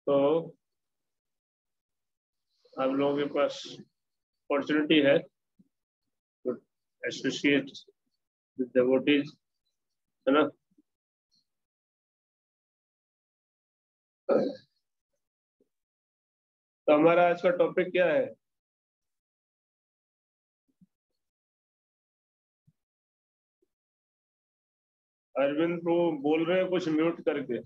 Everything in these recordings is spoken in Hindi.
तो आप लोगों के पास अपॉर्चुनिटी है to associate with devotees, है ना। तो हमारा आज का टॉपिक क्या है? अरविंद प्रभु बोल रहे हैं कुछ म्यूट करके।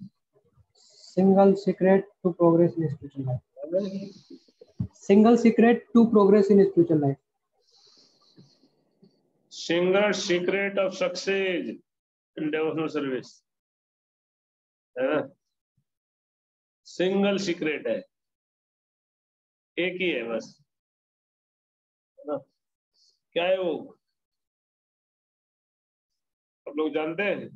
Single secret to progress in spiritual life. Single secret to progress in spiritual life. Single secret of success in devotional service, है ना। सिंगल सीक्रेट है, एक ही है बस, है ना। क्या है वो? आप लोग जानते हैं?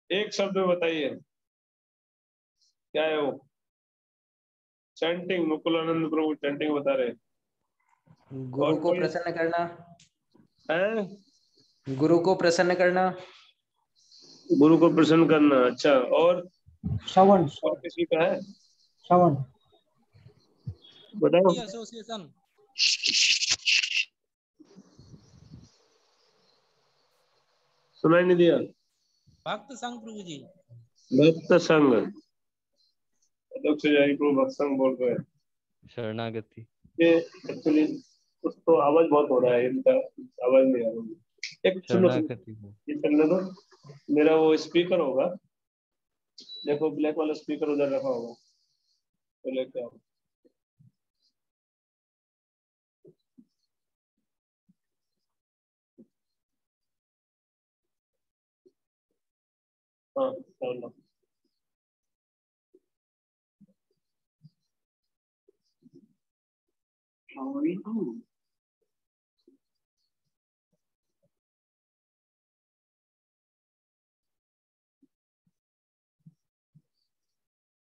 एक शब्द में बताइए, क्या है वो? चैंटिंग। मुकुलानंद प्रभु चैंटिंग बता रहे हैं। गुरु को प्रसन्न करना है, गुरु को प्रसन्न करना, गुरु को प्रसन्न करना। अच्छा, और श्रवण। और किसी का है? श्रवण। बताओ। एसोसिएशन। सुनाई नहीं दिया। भक्त संघ प्रभु जी। भक्त संघ। अध्यक्ष जारी प्रभु भक्त संघ बोल रहे हैं। शरणागति। ये एक्चुअली कुछ तो आवाज बहुत हो रहा है इनका, आवाज नहीं आ रही। एक सुनो, ये करने दो। मेरा वो स्पीकर होगा, देखो ब्लैक वाला स्पीकर उधर रखा होगा, तो लेके आओ। हाँ चलो।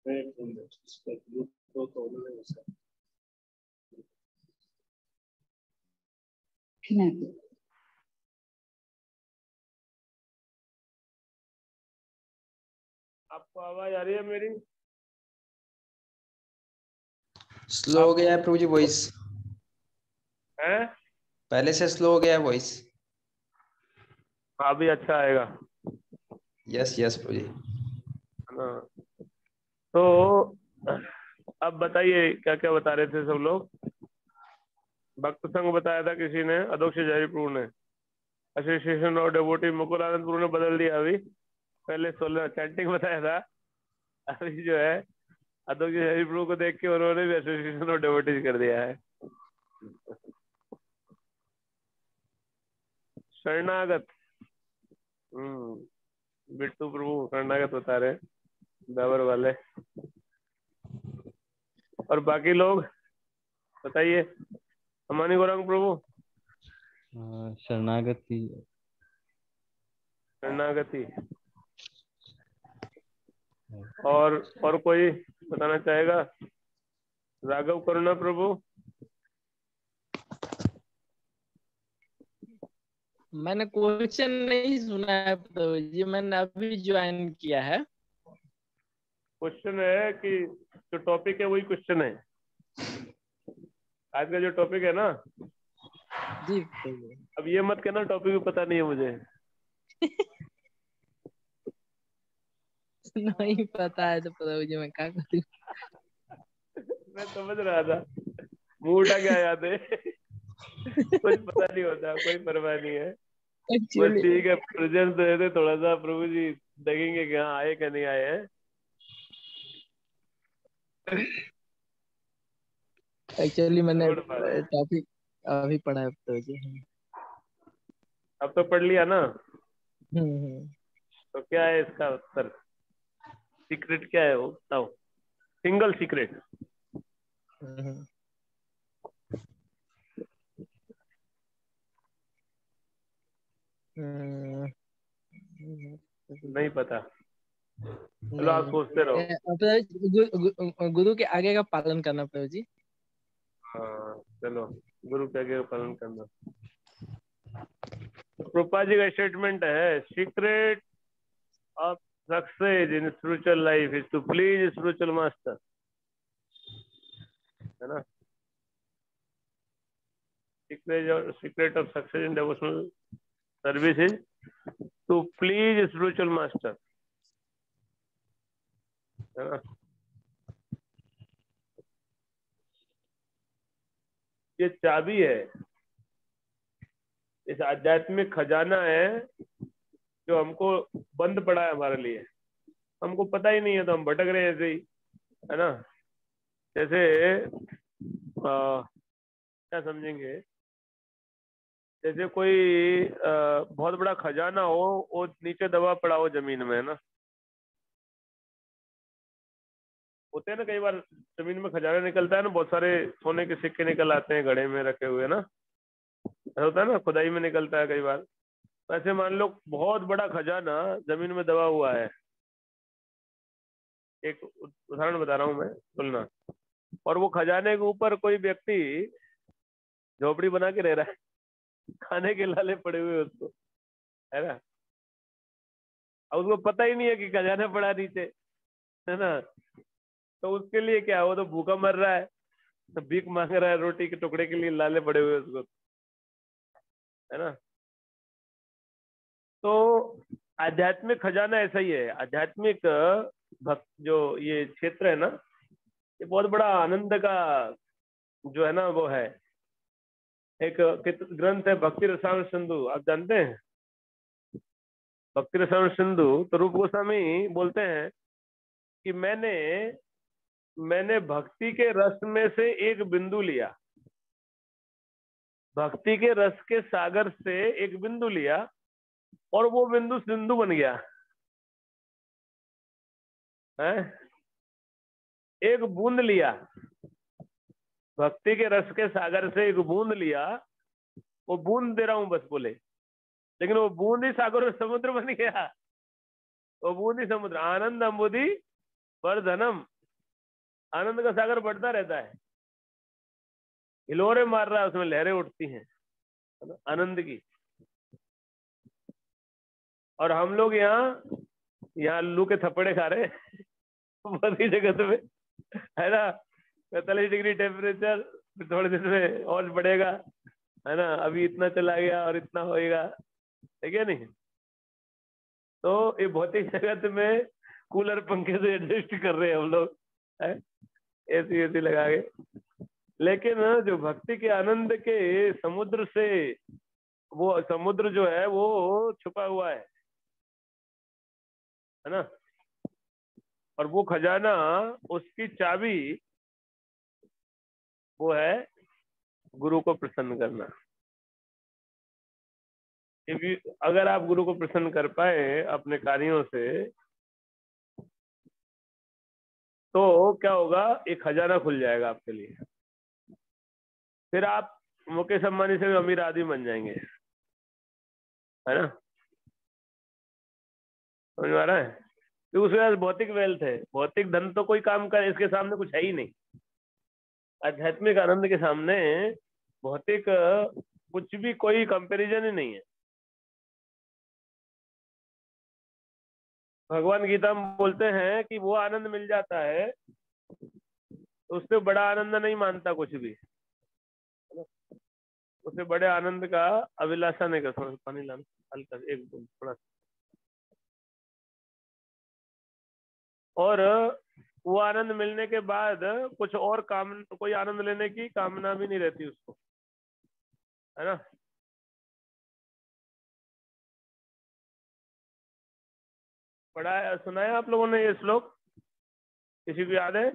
एक मिनट, इसका ब्लूटूथ तो ऑन है वैसे। आपको आवाज आ रही है मेरी? स्लो हो गया है प्रभु जी वॉइस, है पहले से स्लो हो गया है वॉइस। अभी अच्छा आएगा। यस यस प्रभु जी। हाँ, तो अब बताइए क्या क्या बता रहे थे सब लोग? भक्त संघ बताया था किसी ने, अध्यक्ष जयरी प्रभु ने। एसोसिएशन ऑफ डेवोटी मुकुलानंद प्रभु ने बदल दिया अभी। पहले 16 चैंटिंग बताया था, अभी जो है अध्यक्ष जयरी प्रभु को देख के उन्होंने भी एसोसिएशन ऑफ डेवोटीज कर दिया है। शरणागत। बिट्टू प्रभु शरणागत बता रहे हैं, दावर वाले। और बाकी लोग बताइए। अमानी गौरंग प्रभु। शरणागति। शरणागति। और कोई बताना चाहेगा? राघव करुणा प्रभु। मैंने क्वेश्चन नहीं सुना है प्रभु जी, मैंने अभी ज्वाइन किया है। क्वेश्चन है कि जो टॉपिक है वही क्वेश्चन है। आज का जो टॉपिक है ना जी, अब ये मत कहना टॉपिक भी पता नहीं है मुझे। नहीं पता है तो प्रभु जी मैं क्या करूं? मैं समझ रहा था, मुंह उठा के आया थे। कुछ पता नहीं होता, कोई परवाह नहीं है। बस ठीक है, प्रेजेंस दे दे थोड़ा सा, प्रभु जी देखेंगे कि हाँ आए क्या नहीं आए हैं। एक्चुअली मैंने टॉपिक अभी पढ़ा है प्रभु जी। अब तो पढ़ लिया ना? तो क्या है इसका उत्तर? सीक्रेट क्या है वो बताओ? Single secret. नहीं पता? चलो आप सोचते रहो। गुरु के आगे का पालन करना प्रभु जी। हाँ चलो, गुरु के आगे का पालन करना। कृपा जी का स्टेटमेंट है, secret of success in spiritual life is to please spiritual master, है ना। Secret of success in devotional service is to please spiritual master, है ना। ये चाबी है, इस आध्यात्मिक खजाना है जो हमको बंद पड़ा है हमारे लिए, हमको पता ही नहीं है तो हम भटक रहे हैं ऐसे ही, है ना। जैसे क्या समझेंगे, जैसे कोई बहुत बड़ा खजाना हो, वो नीचे दबा पड़ा हो जमीन में, है ना। होते हैं ना कई बार जमीन में खजाना निकलता है ना, बहुत सारे सोने के सिक्के निकल आते हैं घड़े में रखे हुए ना, ऐसा होता है ना, खुदाई में निकलता है कई बार। वैसे मान लो बहुत बड़ा खजाना जमीन में दबा हुआ है, एक उदाहरण बता रहा हूँ मैं, सुनना। और वो खजाने के ऊपर कोई व्यक्ति झोपड़ी बना के रह रहा है, खाने के लाले पड़े हुए उसको, है ना। अब उसको पता ही नहीं है कि खजाना पड़ा नीचे, है ना। तो उसके लिए क्या, वो तो भूखा मर रहा है, तो भीख मांग रहा है रोटी के टुकड़े के लिए, लाले पड़े हुए उसको, है ना। तो आध्यात्मिक खजाना ऐसा ही है, आध्यात्मिक भक्त जो ये क्षेत्र है ना, ये बहुत बड़ा आनंद का जो है ना वो है। एक ग्रंथ है भक्ति रसायन सिंधु, आप जानते हैं भक्ति रसायन सिंधु। तो रूप गोस्वामी बोलते हैं कि मैंने भक्ति के रस में से एक बिंदु लिया, भक्ति के रस के सागर से एक बिंदु लिया, और वो बिंदु सिंधु बन गया है। एक बूंद लिया, भक्ति के रस के सागर से एक बूंद लिया, वो बूंद दे रहा हूं बस बोले, लेकिन वो बूंद ही सागर और समुद्र बन गया, वो बूंद ही समुद्र। आनंद अम्बुदी वर्धनम, आनंद का सागर बढ़ता रहता है, हिलोरे मार रहा है उसमें, लहरें उठती हैं, है ना, आनंद की। और हम लोग यहाँ लू के थप्पड़े खा रहे हैं बड़ी जगत में, है ना। 45 डिग्री टेम्परेचर, फिर थोड़े दिन में और बढ़ेगा, है ना। अभी इतना चला गया और इतना होएगा, है क्या नहीं। तो ये भौतिक जगत में कूलर पंखे से एडजस्ट कर रहे हैं हम लोग, एसी एसी लगा के। लेकिन जो भक्ति के आनंद के समुद्र से, वो समुद्र जो है वो छुपा हुआ है ना। और वो खजाना, उसकी चाबी वो है गुरु को प्रसन्न करना। अगर आप गुरु को प्रसन्न कर पाए अपने कार्यों से, तो क्या होगा, एक खजाना खुल जाएगा आपके लिए, फिर आप मुकेश अंबानी से भी अमीर आदमी बन जाएंगे, है ना। समझ में आ रहा है, तो उसके पास भौतिक वेल्थ है, भौतिक धन तो कोई काम का इसके सामने कुछ है ही नहीं, आध्यात्मिक आनंद के सामने भौतिक कुछ भी कोई कंपैरिजन ही नहीं है। भगवान गीता में बोलते हैं कि वो आनंद मिल जाता है तो उससे बड़ा आनंद नहीं मानता कुछ भी, उससे बड़े आनंद का अभिलाषा नहीं कर। थोड़ा सा पानी लाना, हल्का एक थोड़ा। और वो आनंद मिलने के बाद कुछ और काम, कोई आनंद लेने की कामना भी नहीं रहती उसको, है ना। पढ़ा है, सुना है आप लोगों ने ये श्लोक, किसी को याद है?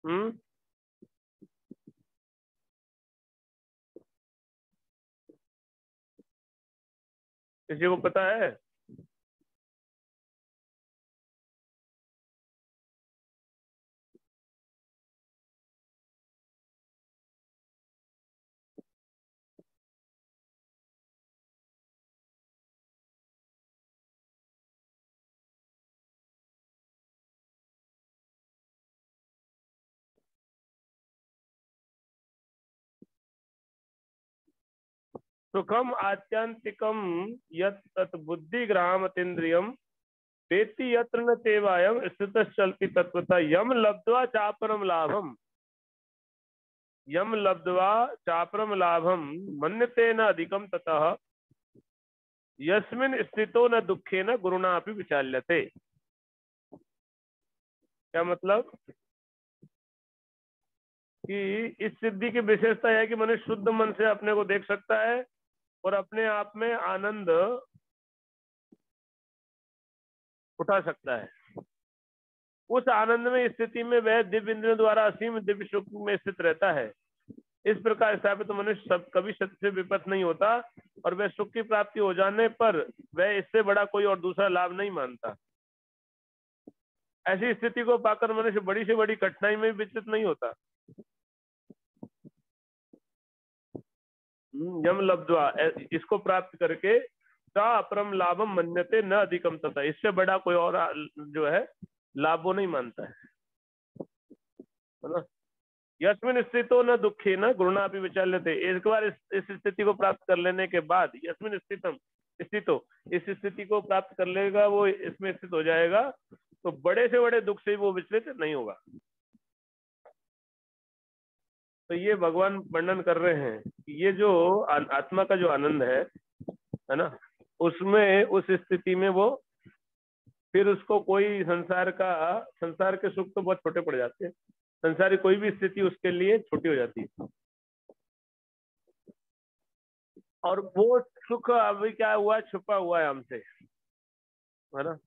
हम्म, किसी को पता है? सुखम आत्यंतिकम यत् तत् बुद्धिग्राम अतीन्द्रियम वेत्ति यत्र न तेवायम स्थितश्चलति तत्वतः यम लब्ध्वा चापरम लाभम, यम लब्ध्वा चापरम लाभम मन्यते न अधिकम ततः यस्मिन् स्थितो न दुखे न गुरुणा अपि विचाल्यते। क्या मतलब कि इस सिद्धि की विशेषता है कि मनुष्य शुद्ध मन से अपने को देख सकता है और अपने आप में आनंद उठा सकता है। उस आनंद में स्थिति में वह दिव्य इंद्रियों द्वारा असीम दिव्य सुख में स्थित रहता है। इस प्रकार स्थापित तो मनुष्य सब कभी सत्य से विपथ नहीं होता और वह सुख की प्राप्ति हो जाने पर वह इससे बड़ा कोई और दूसरा लाभ नहीं मानता। ऐसी स्थिति को पाकर मनुष्य बड़ी से बड़ी कठिनाई में विचलित नहीं होता। यम लब्ध्वा, इसको प्राप्त करके सा अपरम लाभम मन्यते न अधिकम तथा, इससे बड़ा कोई और जो है लाभ वो नहीं मानता है ना। यस्मिन स्थितो न दुखे न गुरुणा भी विचाल्यते, एक बार इस स्थिति को प्राप्त कर लेने के बाद यस्मिन स्थितम स्थितो, इस स्थिति को प्राप्त कर लेगा वो, इसमें स्थित हो जाएगा तो बड़े से बड़े दुख से वो विचलित नहीं होगा। तो ये भगवान वर्णन कर रहे हैं कि ये जो आत्मा का जो आनंद है ना, उसमें उस स्थिति में वो फिर उसको कोई संसार के सुख तो बहुत छोटे पड़ जाते हैं, संसार की कोई भी स्थिति उसके लिए छोटी हो जाती है। और वो सुख अभी क्या हुआ, छुपा हुआ है हमसे, है ना,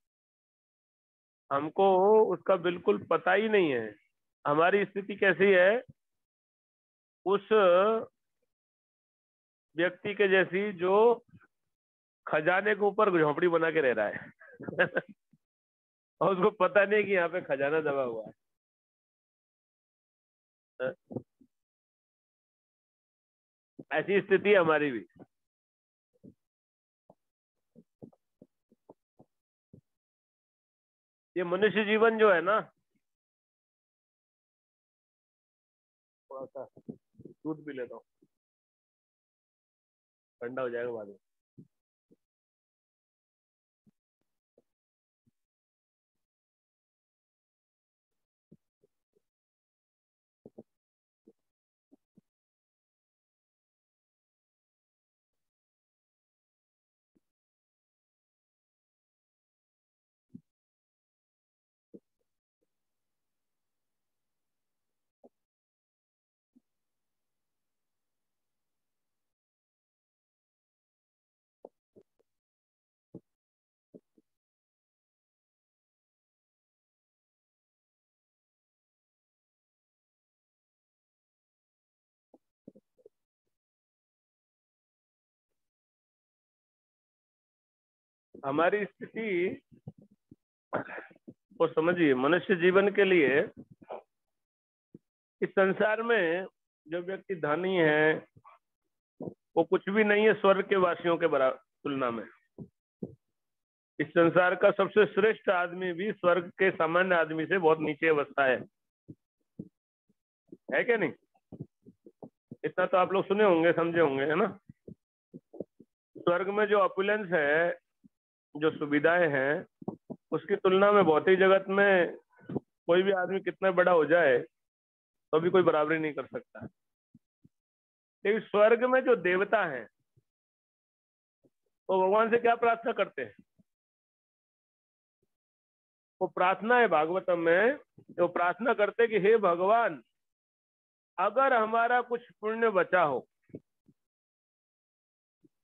हमको उसका बिल्कुल पता ही नहीं है। हमारी स्थिति कैसी है उस व्यक्ति के जैसी जो खजाने के ऊपर झोपड़ी बना के रह रहा है और उसको पता नहीं कि यहाँ पे खजाना दबा हुआ है। ऐसी स्थिति है हमारी भी। ये मनुष्य जीवन जो है ना, थोड़ा सा दूध पी लेता हूँ, ठंडा हो जाएगा बाद में। हमारी स्थिति को समझिए। मनुष्य जीवन के लिए इस संसार में जो व्यक्ति धनी है वो कुछ भी नहीं है स्वर्ग के वासियों के बराबर तुलना में। इस संसार का सबसे श्रेष्ठ आदमी भी स्वर्ग के सामान्य आदमी से बहुत नीचे अवस्था है क्या नहीं? इतना तो आप लोग सुने होंगे, समझे होंगे, है ना। स्वर्ग में जो ऑपुलेंस है, जो सुविधाएं हैं, उसकी तुलना में भौतिक जगत में कोई भी आदमी कितना बड़ा हो जाए तो भी कोई बराबरी नहीं कर सकता। लेकिन स्वर्ग में जो देवता हैं वो भगवान से क्या प्रार्थना करते हैं? वो प्रार्थना है भागवतम में, वो प्रार्थना करते कि हे भगवान, अगर हमारा कुछ पुण्य बचा हो,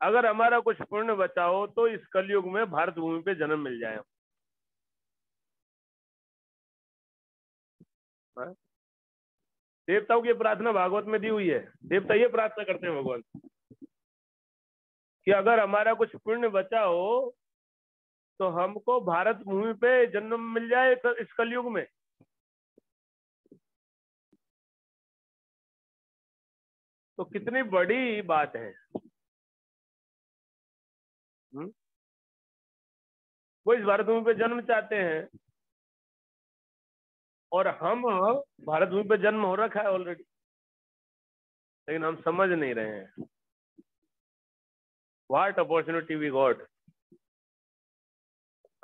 अगर हमारा कुछ पुण्य बचा हो तो इस कलयुग में भारत भूमि पे जन्म मिल जाए। देवताओं की प्रार्थना भागवत में दी हुई है। देवता ये प्रार्थना करते हैं भगवान कि अगर हमारा कुछ पुण्य बचा हो तो हमको भारत भूमि पे जन्म मिल जाए इस कलयुग में। तो कितनी बड़ी बात है। वो इस भारत भूमि पे जन्म चाहते हैं और हम भारत भूमि पे जन्म हो रखा है ऑलरेडी, लेकिन हम समझ नहीं रहे हैं। व्हाट अपॉर्चुनिटी वी गॉट,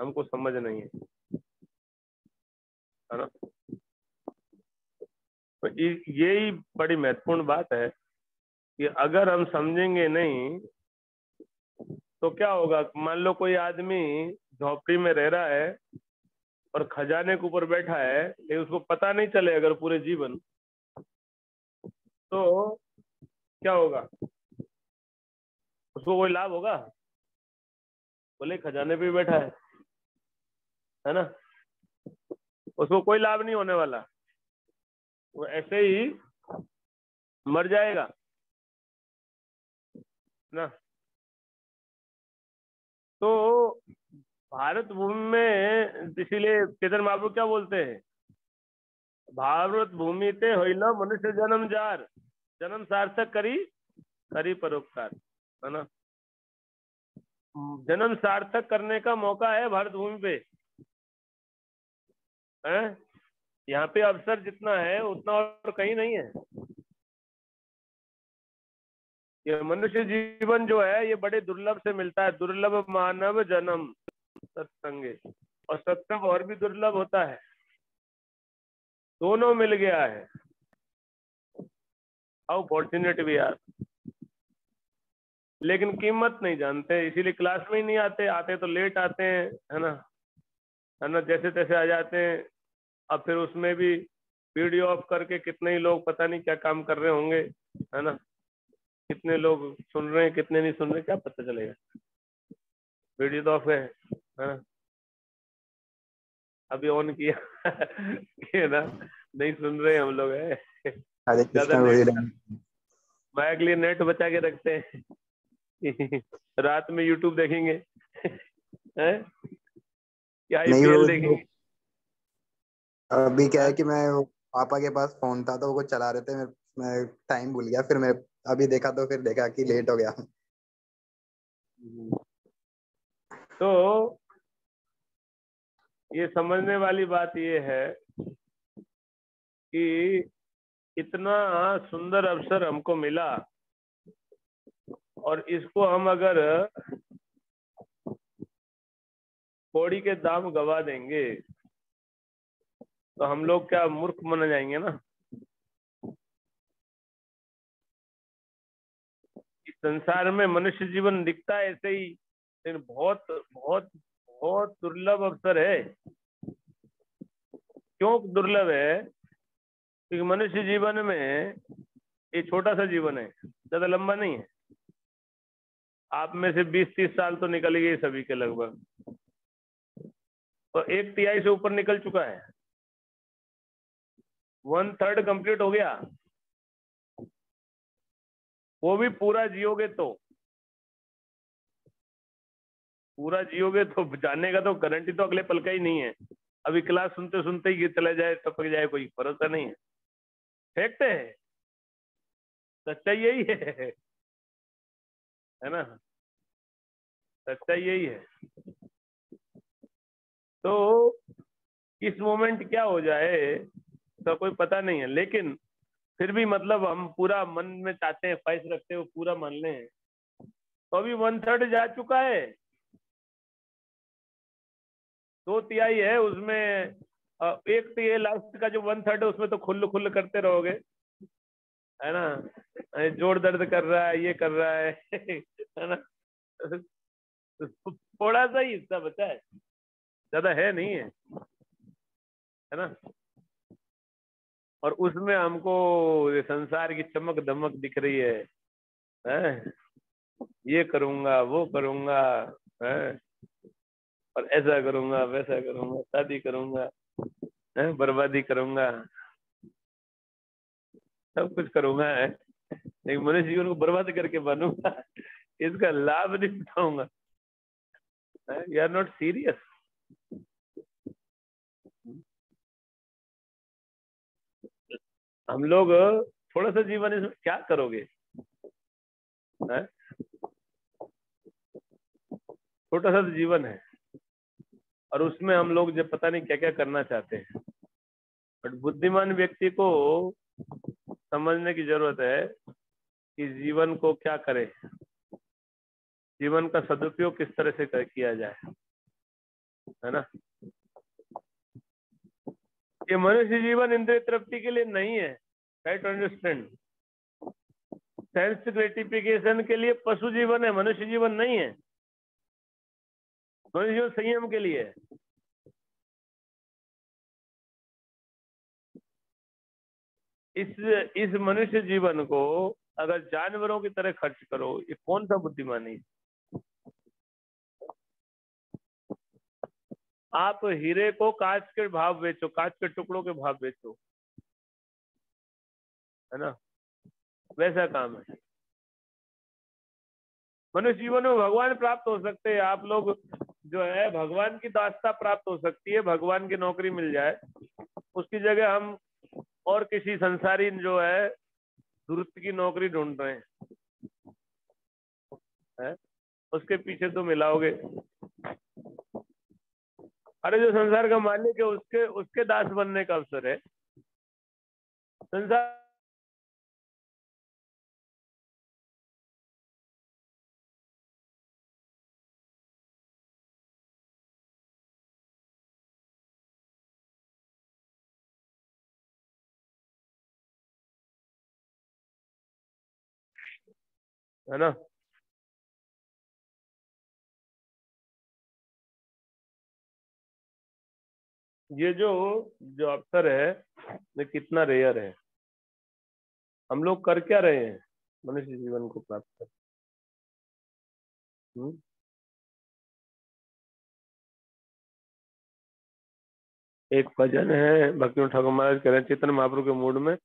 हमको समझ नहीं है ना। तो यही बड़ी महत्वपूर्ण बात है कि अगर हम समझेंगे नहीं तो क्या होगा। मान लो कोई आदमी झोपड़ी में रह रहा है और खजाने के ऊपर बैठा है, लेकिन उसको पता नहीं चले अगर पूरे जीवन, तो क्या होगा, उसको कोई लाभ होगा? बोले खजाने पे ही बैठा है ना, उसको कोई लाभ नहीं होने वाला, वो ऐसे ही मर जाएगा ना। तो भारत भूमि में, इसीलिए चेतन महाप्रभु क्या बोलते हैं, भारत भूमि ते होइला मनुष्य जन्म जार, जन्म सार्थक करी करी परोपकार, है ना। जन्म सार्थक करने का मौका है भारत भूमि पे, है। यहाँ पे अवसर जितना है उतना और कहीं नहीं है। ये मनुष्य जीवन जो है ये बड़े दुर्लभ से मिलता है, दुर्लभ मानव जन्म सत्संगे, और सत्संग और भी दुर्लभ होता है। दोनों मिल गया है, हाउ फॉर्चुनेट वी आर। लेकिन कीमत नहीं जानते, इसीलिए क्लास में ही नहीं आते, आते तो लेट आते हैं, है ना, जैसे तैसे आ जाते हैं। अब फिर उसमें भी वीडियो ऑफ करके कितने ही लोग पता नहीं क्या काम कर रहे होंगे, है ना, कितने लोग सुन रहे हैं कितने नहीं सुन रहे, क्या पता चलेगा, वीडियो तो ऑफ है ना। अभी ऑन किया कि ना, नहीं सुन रहे हम लोग है। हरे ज्यादा कृष्ण नेट, बोल मैं के लिए नेट बचा के रखते हैं रात में यूट्यूब देखेंगे हैं, क्या नहीं आईपीएल वो देखेंगे। अभी क्या है हाँ? कि मैं पापा के पास फोन था तो वो कुछ चला रहे थे, मैं टाइम भूल गया, फिर मैं अभी देखा तो फिर देखा कि लेट हो गया। तो ये समझने वाली बात ये है कि इतना सुंदर अवसर हमको मिला, और इसको हम अगर कौड़ी के दाम गवा देंगे तो हम लोग क्या मूर्ख मन जाएंगे ना। इस संसार में मनुष्य जीवन दिखता है ऐसे ही, लेकिन बहुत बहुत बहुत दुर्लभ अवसर है। क्यों दुर्लभ है? क्योंकि मनुष्य जीवन में ये छोटा सा जीवन है, ज्यादा लंबा नहीं है। आप में से 20-30 साल तो निकल गए सभी के लगभग, तो 1/3 से ऊपर निकल चुका है, 1/3 कंप्लीट हो गया। वो भी पूरा जियोगे तो, पूरा जियोगे तो जाने का तो गारंटी तो अगले पल का ही नहीं है। अभी क्लास सुनते सुनते ही चला जाए, टपक जाए, कोई भरोसा नहीं है। फेंकते हैं, सच्चाई यही है ना, सच्चाई यही है। तो इस मोमेंट क्या हो जाए तो कोई पता नहीं है, लेकिन फिर भी मतलब हम पूरा मन में चाहते हैं, ख्वाहिश रखते हैं, पूरा मान लें। तो अभी 1/3 जा चुका है, 2/3 है उसमें। 1/3 लास्ट का जो 1/3 है उसमें तो खुल्ल खुल्ल करते रहोगे, है ना। जोड़ दर्द कर रहा है, ये कर रहा है ना। थोड़ा सा ही हिस्सा बचा है, ज्यादा है नहीं है ना। और उसमें हमको ये संसार की चमक दमक दिख रही है? ये करूंगा वो करूंगा, है, और ऐसा करूंगा वैसा करूंगा, शादी करूंगा, है, बर्बादी करूंगा, सब कुछ करूंगा, है। लेकिन मनुष्य जीवन को बर्बाद करके बनूंगा, इसका लाभ नहीं उठाऊंगा। You are not serious. हम लोग थोड़ा सा जीवन इसमें क्या करोगे, है? छोटा सा जीवन है, और उसमें हम लोग जब पता नहीं क्या क्या करना चाहते हैं। बट बुद्धिमान व्यक्ति को समझने की जरूरत है कि जीवन को क्या करे, जीवन का सदुपयोग किस तरह से किया जाए, है ना। ये मनुष्य जीवन इंद्रिय तृप्ति के लिए नहीं है, right to understand. Sense gratification के लिए पशु जीवन है, मनुष्य जीवन नहीं है। मनुष्य जीवन संयम के लिए है। इस मनुष्य जीवन को अगर जानवरों की तरह खर्च करो, ये कौन सा बुद्धिमानी है। आप हीरे को कांच के भाव बेचो, कांच के टुकड़ों के भाव बेचो, है ना, वैसा काम है। मनुष्य जीवन में भगवान प्राप्त हो सकते हैं, आप लोग जो है भगवान की दास्ता प्राप्त हो सकती है, भगवान की नौकरी मिल जाए, उसकी जगह हम और किसी संसारी जो है दूरत्व की नौकरी ढूंढ रहे हैं, उसके पीछे तो मिलाओगे। अरे जो संसार का मालिक है उसके दास बनने का अवसर है। संसार है ना, ये जो अवसर है ये कितना रेयर है। हम लोग कर क्या रहे हैं मनुष्य जीवन को प्राप्त कर। एक भजन है, भक्ति ठाकुर महाराज कह रहे हैं, चेतन महाप्रभु के मूड में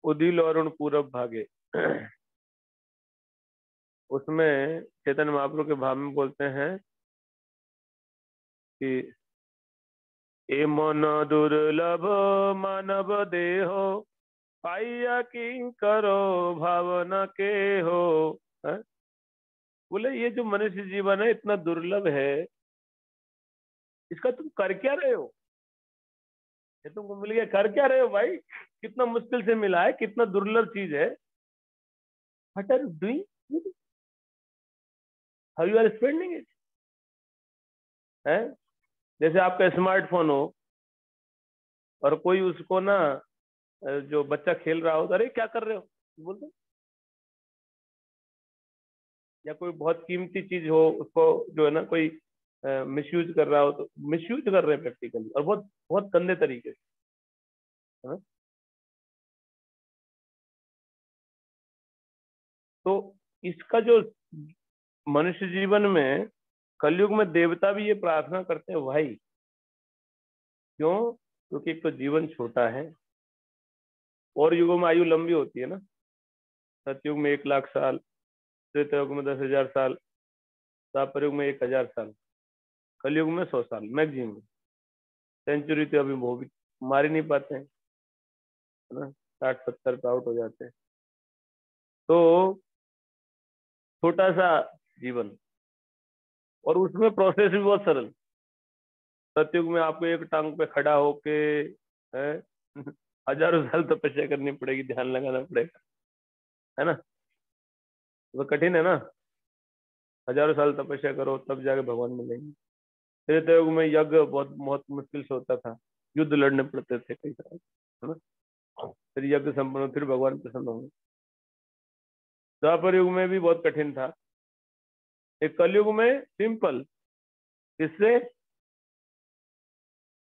उदिल और उन पूरब भागे। उसमें चेतन महाप्रभु के भाव में बोलते हैं कि ए मन दुर्लभ मानव देहो पाइया की करो भावना के हो। है? बोले ये जो मनुष्य जीवन है इतना दुर्लभ है, इसका तुम कर क्या रहे हो। ये तुमको मिल गया, कर क्या रहे हो भाई, कितना मुश्किल से मिला है, कितना दुर्लभ चीज है। What are you doing, how you are spending it. है जैसे आपका स्मार्टफोन हो और कोई उसको ना, जो बच्चा खेल रहा हो तो अरे क्या कर रहे हो बोलते, या कोई बहुत कीमती चीज हो उसको जो है ना कोई मिसयूज कर रहा हो, तो मिसयूज कर रहे हैं प्रैक्टिकली, और बहुत बहुत गंदे तरीके से, है ना। तो इसका जो मनुष्य जीवन में कलयुग में देवता भी ये प्रार्थना करते हैं भाई, क्यों, क्योंकि एक तो जीवन छोटा है और युगों में आयु लंबी होती है ना। सतयुग में 1,00,000 साल, त्रेतायुग में 10,000 साल, द्वापर युग में 1,000 साल, कलयुग में 100 साल मैक्सिमम। सेंचुरी तो अभी वो भी मार ही नहीं पाते हैं, है ना, 60-70 पे आउट हो जाते हैं। तो छोटा सा जीवन, और उसमें प्रोसेस भी बहुत सरल। सतयुग में आपको एक टांग पे खड़ा होके है हजारों साल तपस्या करनी पड़ेगी, ध्यान लगाना पड़ेगा, है ना, वो कठिन है ना। हजारों साल तपस्या करो तब जाके भगवान मिलेंगे। त्रेतायुग में यज्ञ बहुत बहुत मुश्किल से होता था, युद्ध लड़ने पड़ते थे कई साल, है ना, फिर यज्ञ संपन्न, फिर भगवान प्रसन्न होंगे। द्वापर युग में भी बहुत कठिन था। एक कलयुग में सिंपल, इससे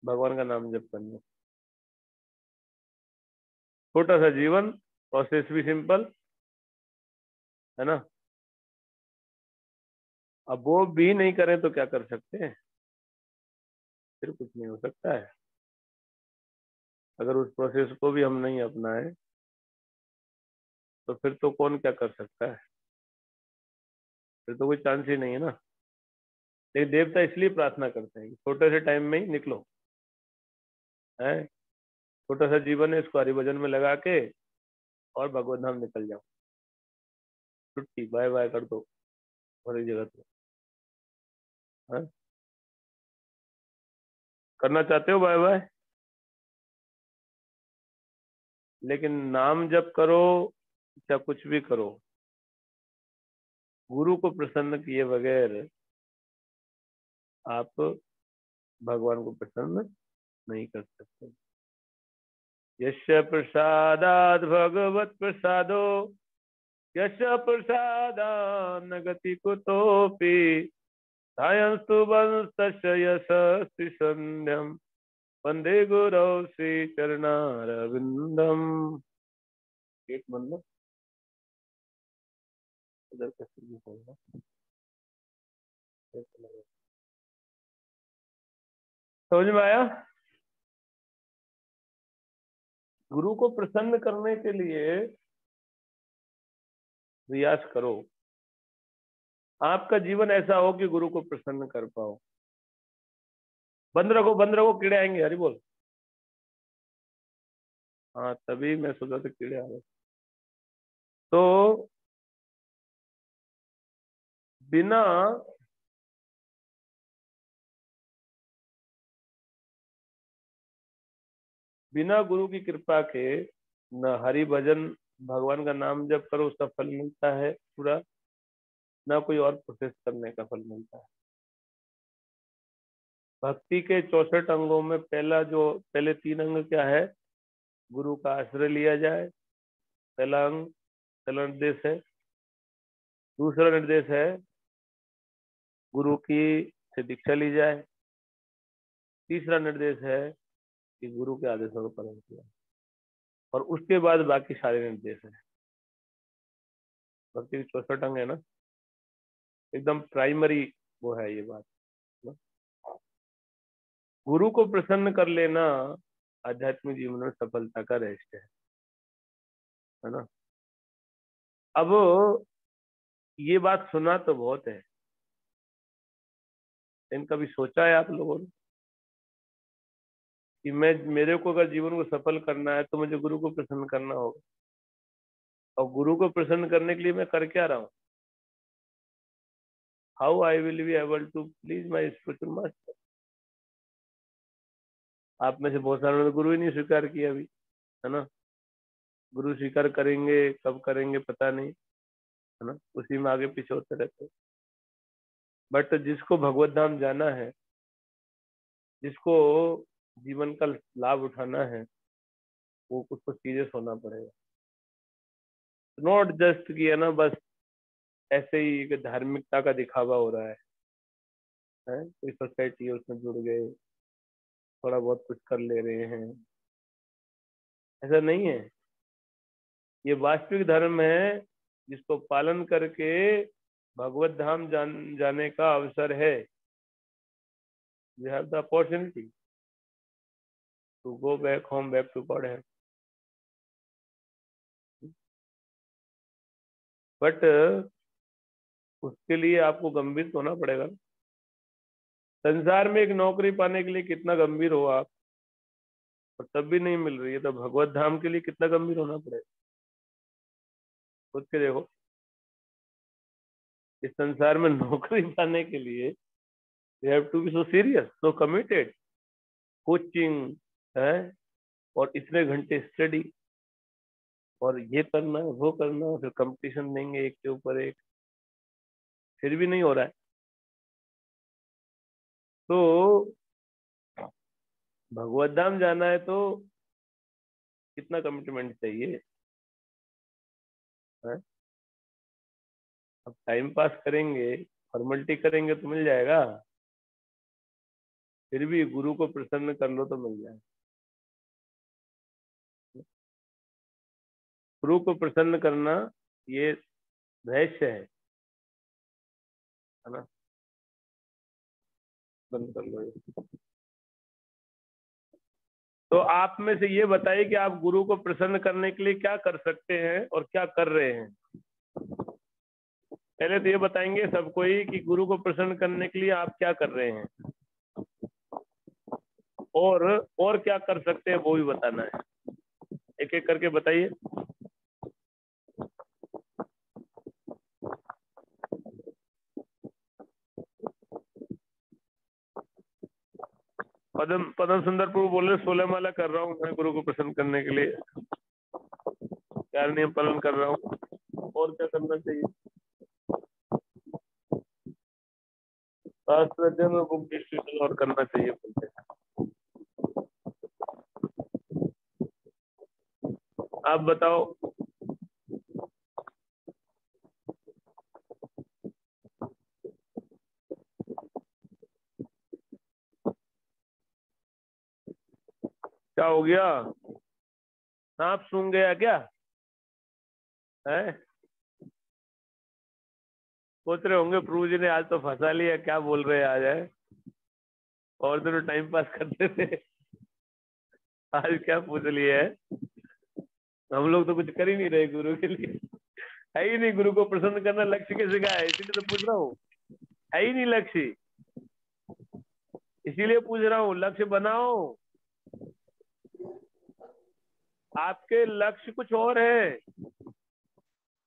भगवान का नाम जप करना, छोटा सा जीवन, प्रोसेस भी सिंपल, है ना। अब वो भी नहीं करें तो क्या कर सकते हैं, फिर कुछ नहीं हो सकता है। अगर उस प्रोसेस को भी हम नहीं अपनाएं तो फिर तो कौन क्या कर सकता है, फिर तो कोई चांस ही नहीं है ना। लेकिन देवता इसलिए प्रार्थना करते हैं कि छोटे से टाइम में ही निकलो, है, छोटा सा जीवन है, इसको हरिभजन में लगा के और भगवत धाम निकल जाओ, छुट्टी बाय बाय कर दो और एक जगह पे, है? करना चाहते हो बाय बाय, लेकिन नाम जप करो या कुछ भी करो, गुरु को प्रसन्न किए बगैर आप भगवान को प्रसन्न नहीं कर सकते। यस्य प्रसादात् भगवत प्रसादो यस्य प्रसादान्न गति कुतोऽपि सायंस्तु वंशस्य यशस्ति संध्यं वंदे गुरौ श्री चरणारविंदम। एक मतलब इधर कैसे होगा, समझ में आया? गुरु को प्रसन्न करने के लिए प्रयास करो, आपका जीवन ऐसा हो कि गुरु को प्रसन्न कर पाओ। बंद रखो कीड़े आएंगे। हरि बोल। हाँ तभी मैं सोचा था कीड़े आ रहे। तो बिना गुरु की कृपा के न हरि भजन भगवान का नाम जप करो उसका फल मिलता है पूरा, ना कोई और प्रोसेस करने का फल मिलता है। भक्ति के 64 अंगों में पहले 3 अंग क्या है? गुरु का आश्रय लिया जाए, पहला निर्देश है। दूसरा निर्देश है गुरु की से दीक्षा ली जाए। तीसरा निर्देश है कि गुरु के आदेशों का पालन किया, और उसके बाद बाकी सारे निर्देश है। भक्ति के 64 अंग है ना, एकदम प्राइमरी वो है ये बात ना? गुरु को प्रसन्न कर लेना आध्यात्मिक जीवन में सफलता का रहस्य है ना। अब ये बात सुना तो बहुत है, लेकिन कभी सोचा है आप लोगों ने कि मेरे को अगर जीवन को सफल करना है तो मुझे गुरु को प्रसन्न करना होगा, और गुरु को प्रसन्न करने के लिए मैं कर क्या रहा हूँ? How I will be able to please my spiritual master. आप में से बहुत सारे ने गुरु ही नहीं स्वीकार किया अभी, है ना। गुरु स्वीकार करेंगे, कब करेंगे पता नहीं, है ना, उसी में आगे पीछे होते रहते। बट जिसको भगवत धाम जाना है, जिसको जीवन का लाभ उठाना है, वो उसको सीरियस होना पड़ेगा। नॉट जस्ट कि है ना बस ऐसे ही एक धार्मिकता का दिखावा हो रहा है, कोई सोसाइटी है उसमें जुड़ गए, थोड़ा बहुत कुछ कर ले रहे हैं, ऐसा नहीं है। ये वास्तविक धर्म है जिसको पालन करके भगवत धाम जाने का अवसर है। You have the opportunity to go back home, back to God है। बट उसके लिए आपको गंभीर होना पड़ेगा। संसार में एक नौकरी पाने के लिए कितना गंभीर हो आप, और तब भी नहीं मिल रही है, तो भगवत धाम के लिए कितना गंभीर होना पड़ेगा, सोच के देखो। इस संसार में नौकरी पाने के लिए you have to be so serious, so committed, coaching है, और इतने घंटे स्टडी, और ये करना है वो करना है, फिर कंपटीशन देंगे एक के ऊपर एक, फिर भी नहीं हो रहा है। तो भगवत धाम जाना है तो कितना कमिटमेंट चाहिए है? अब टाइम पास करेंगे, फॉर्मेलिटी करेंगे तो मिल जाएगा, फिर भी गुरु को प्रसन्न कर लो तो मिल जाएगा। गुरु को प्रसन्न करना ये रहस्य है ना। बंद कर लो ये। तो आप में से ये बताइए कि आप गुरु को प्रसन्न करने के लिए क्या कर सकते हैं और क्या कर रहे हैं। पहले तो ये बताएंगे सबको ही कि गुरु को प्रसन्न करने के लिए आप क्या कर रहे हैं, और क्या कर सकते हैं वो भी बताना है। एक एक करके बताइए। पदम सुंदर प्रभु बोले 16 माला कर रहा हूँ मैं गुरु को प्रसन्न करने के लिए, 4 नियम पालन कर रहा हूँ, और क्या करना चाहिए? शास्त्र अध्ययन और बुक डिस्ट्रीब्यूशन और करना चाहिए बोलते हैं। आप बताओ। क्या हो गया? सांप सूंघ गया क्या है? सोच रहे होंगे प्रभु जी ने आज तो फंसा लिया, क्या बोल रहे हैं आज है, और दोनों टाइम पास करते थे, आज क्या पूछ लिए है? हम लोग तो कुछ कर ही नहीं रहे गुरु के लिए, है ही नहीं। गुरु को प्रसन्न करना लक्ष्य कैसे का है, इसीलिए तो पूछ रहा हूँ। है ही नहीं लक्ष्य, इसीलिए पूछ रहा हूँ। लक्ष्य बनाओ। आपके लक्ष्य कुछ और है,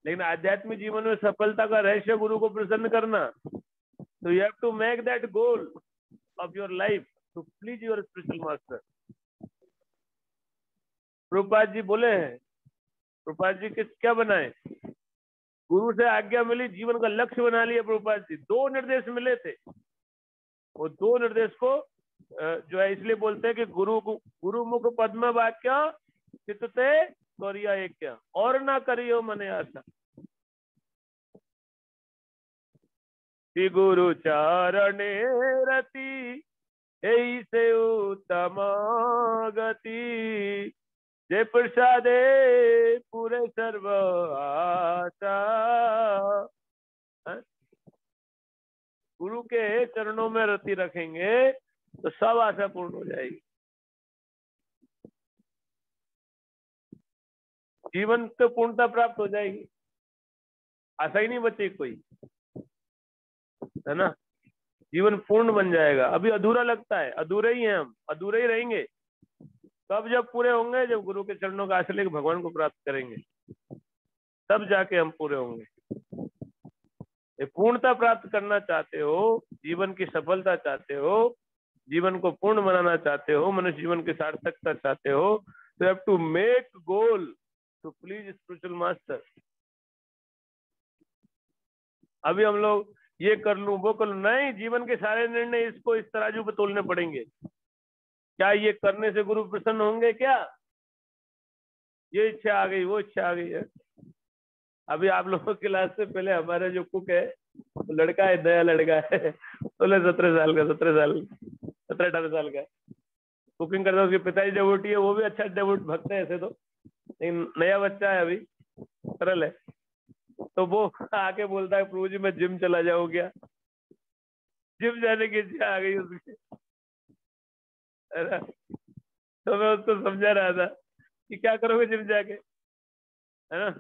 लेकिन आध्यात्मिक जीवन में सफलता का रहस्य गुरु को प्रसन्न करना। तो you have to make that goal of your life to please your spiritual master. Prabhupada ji बोले हैं, प्रभुपाद जी क्या बनाए? गुरु से आज्ञा मिली, जीवन का लक्ष्य बना लिया प्रभुपाद जी। 2 निर्देश मिले थे, वो 2 निर्देश को जो है इसलिए बोलते हैं कि गुरुमुख पद्म वाक्य चित्तते करिया एक क्या, और ना करियो मने आशा। श्री गुरु चारणे रति एई से उत्तम गति, जे प्रसादे पूरे सर्व आशा। गुरु के चरणों में रति रखेंगे तो सब आशा पूर्ण हो जाएगी। जीवन तो पूर्णता प्राप्त हो जाएगी, आशा ही नहीं बचेगी कोई, है ना। जीवन पूर्ण बन जाएगा। अभी अधूरा लगता है, अधूरे ही हैं हम, अधूरे ही रहेंगे। तब जब पूरे होंगे, जब गुरु के चरणों का आश्रय लेकर भगवान को प्राप्त करेंगे, तब जाके हम पूरे होंगे। ये पूर्णता प्राप्त करना चाहते हो, जीवन की सफलता चाहते हो, जीवन को पूर्ण बनाना चाहते हो, मनुष्य जीवन की सार्थकता चाहते हो, तो have to make goal to please spiritual master. अभी हम लोग ये कर लूं वो कर लूं, नहीं। जीवन के सारे निर्णय इसको इस तराजू पे तोलने पड़ेंगे। क्या ये करने से गुरु प्रसन्न होंगे? क्या ये इच्छा आ गई, वो इच्छा आ गई है? अभी आप लोगों की क्लास से पहले हमारा जो कुक है, तो लड़का है, नया लड़का है, 17 साल का, 17-18 साल का, कुकिंग करता है। उसके पिताजी डेवोटी है, वो भी अच्छा डेवोट भक्त है ऐसे तो, लेकिन नया बच्चा है, अभी सरल है। तो वो आके बोलता है, प्रभु जी मैं जिम चला जाऊं क्या? जिम जाने की इच्छा आ गई उसकी, है ना। तो मैं उसको समझा रहा था कि क्या करोगे जिम जाके, है ना।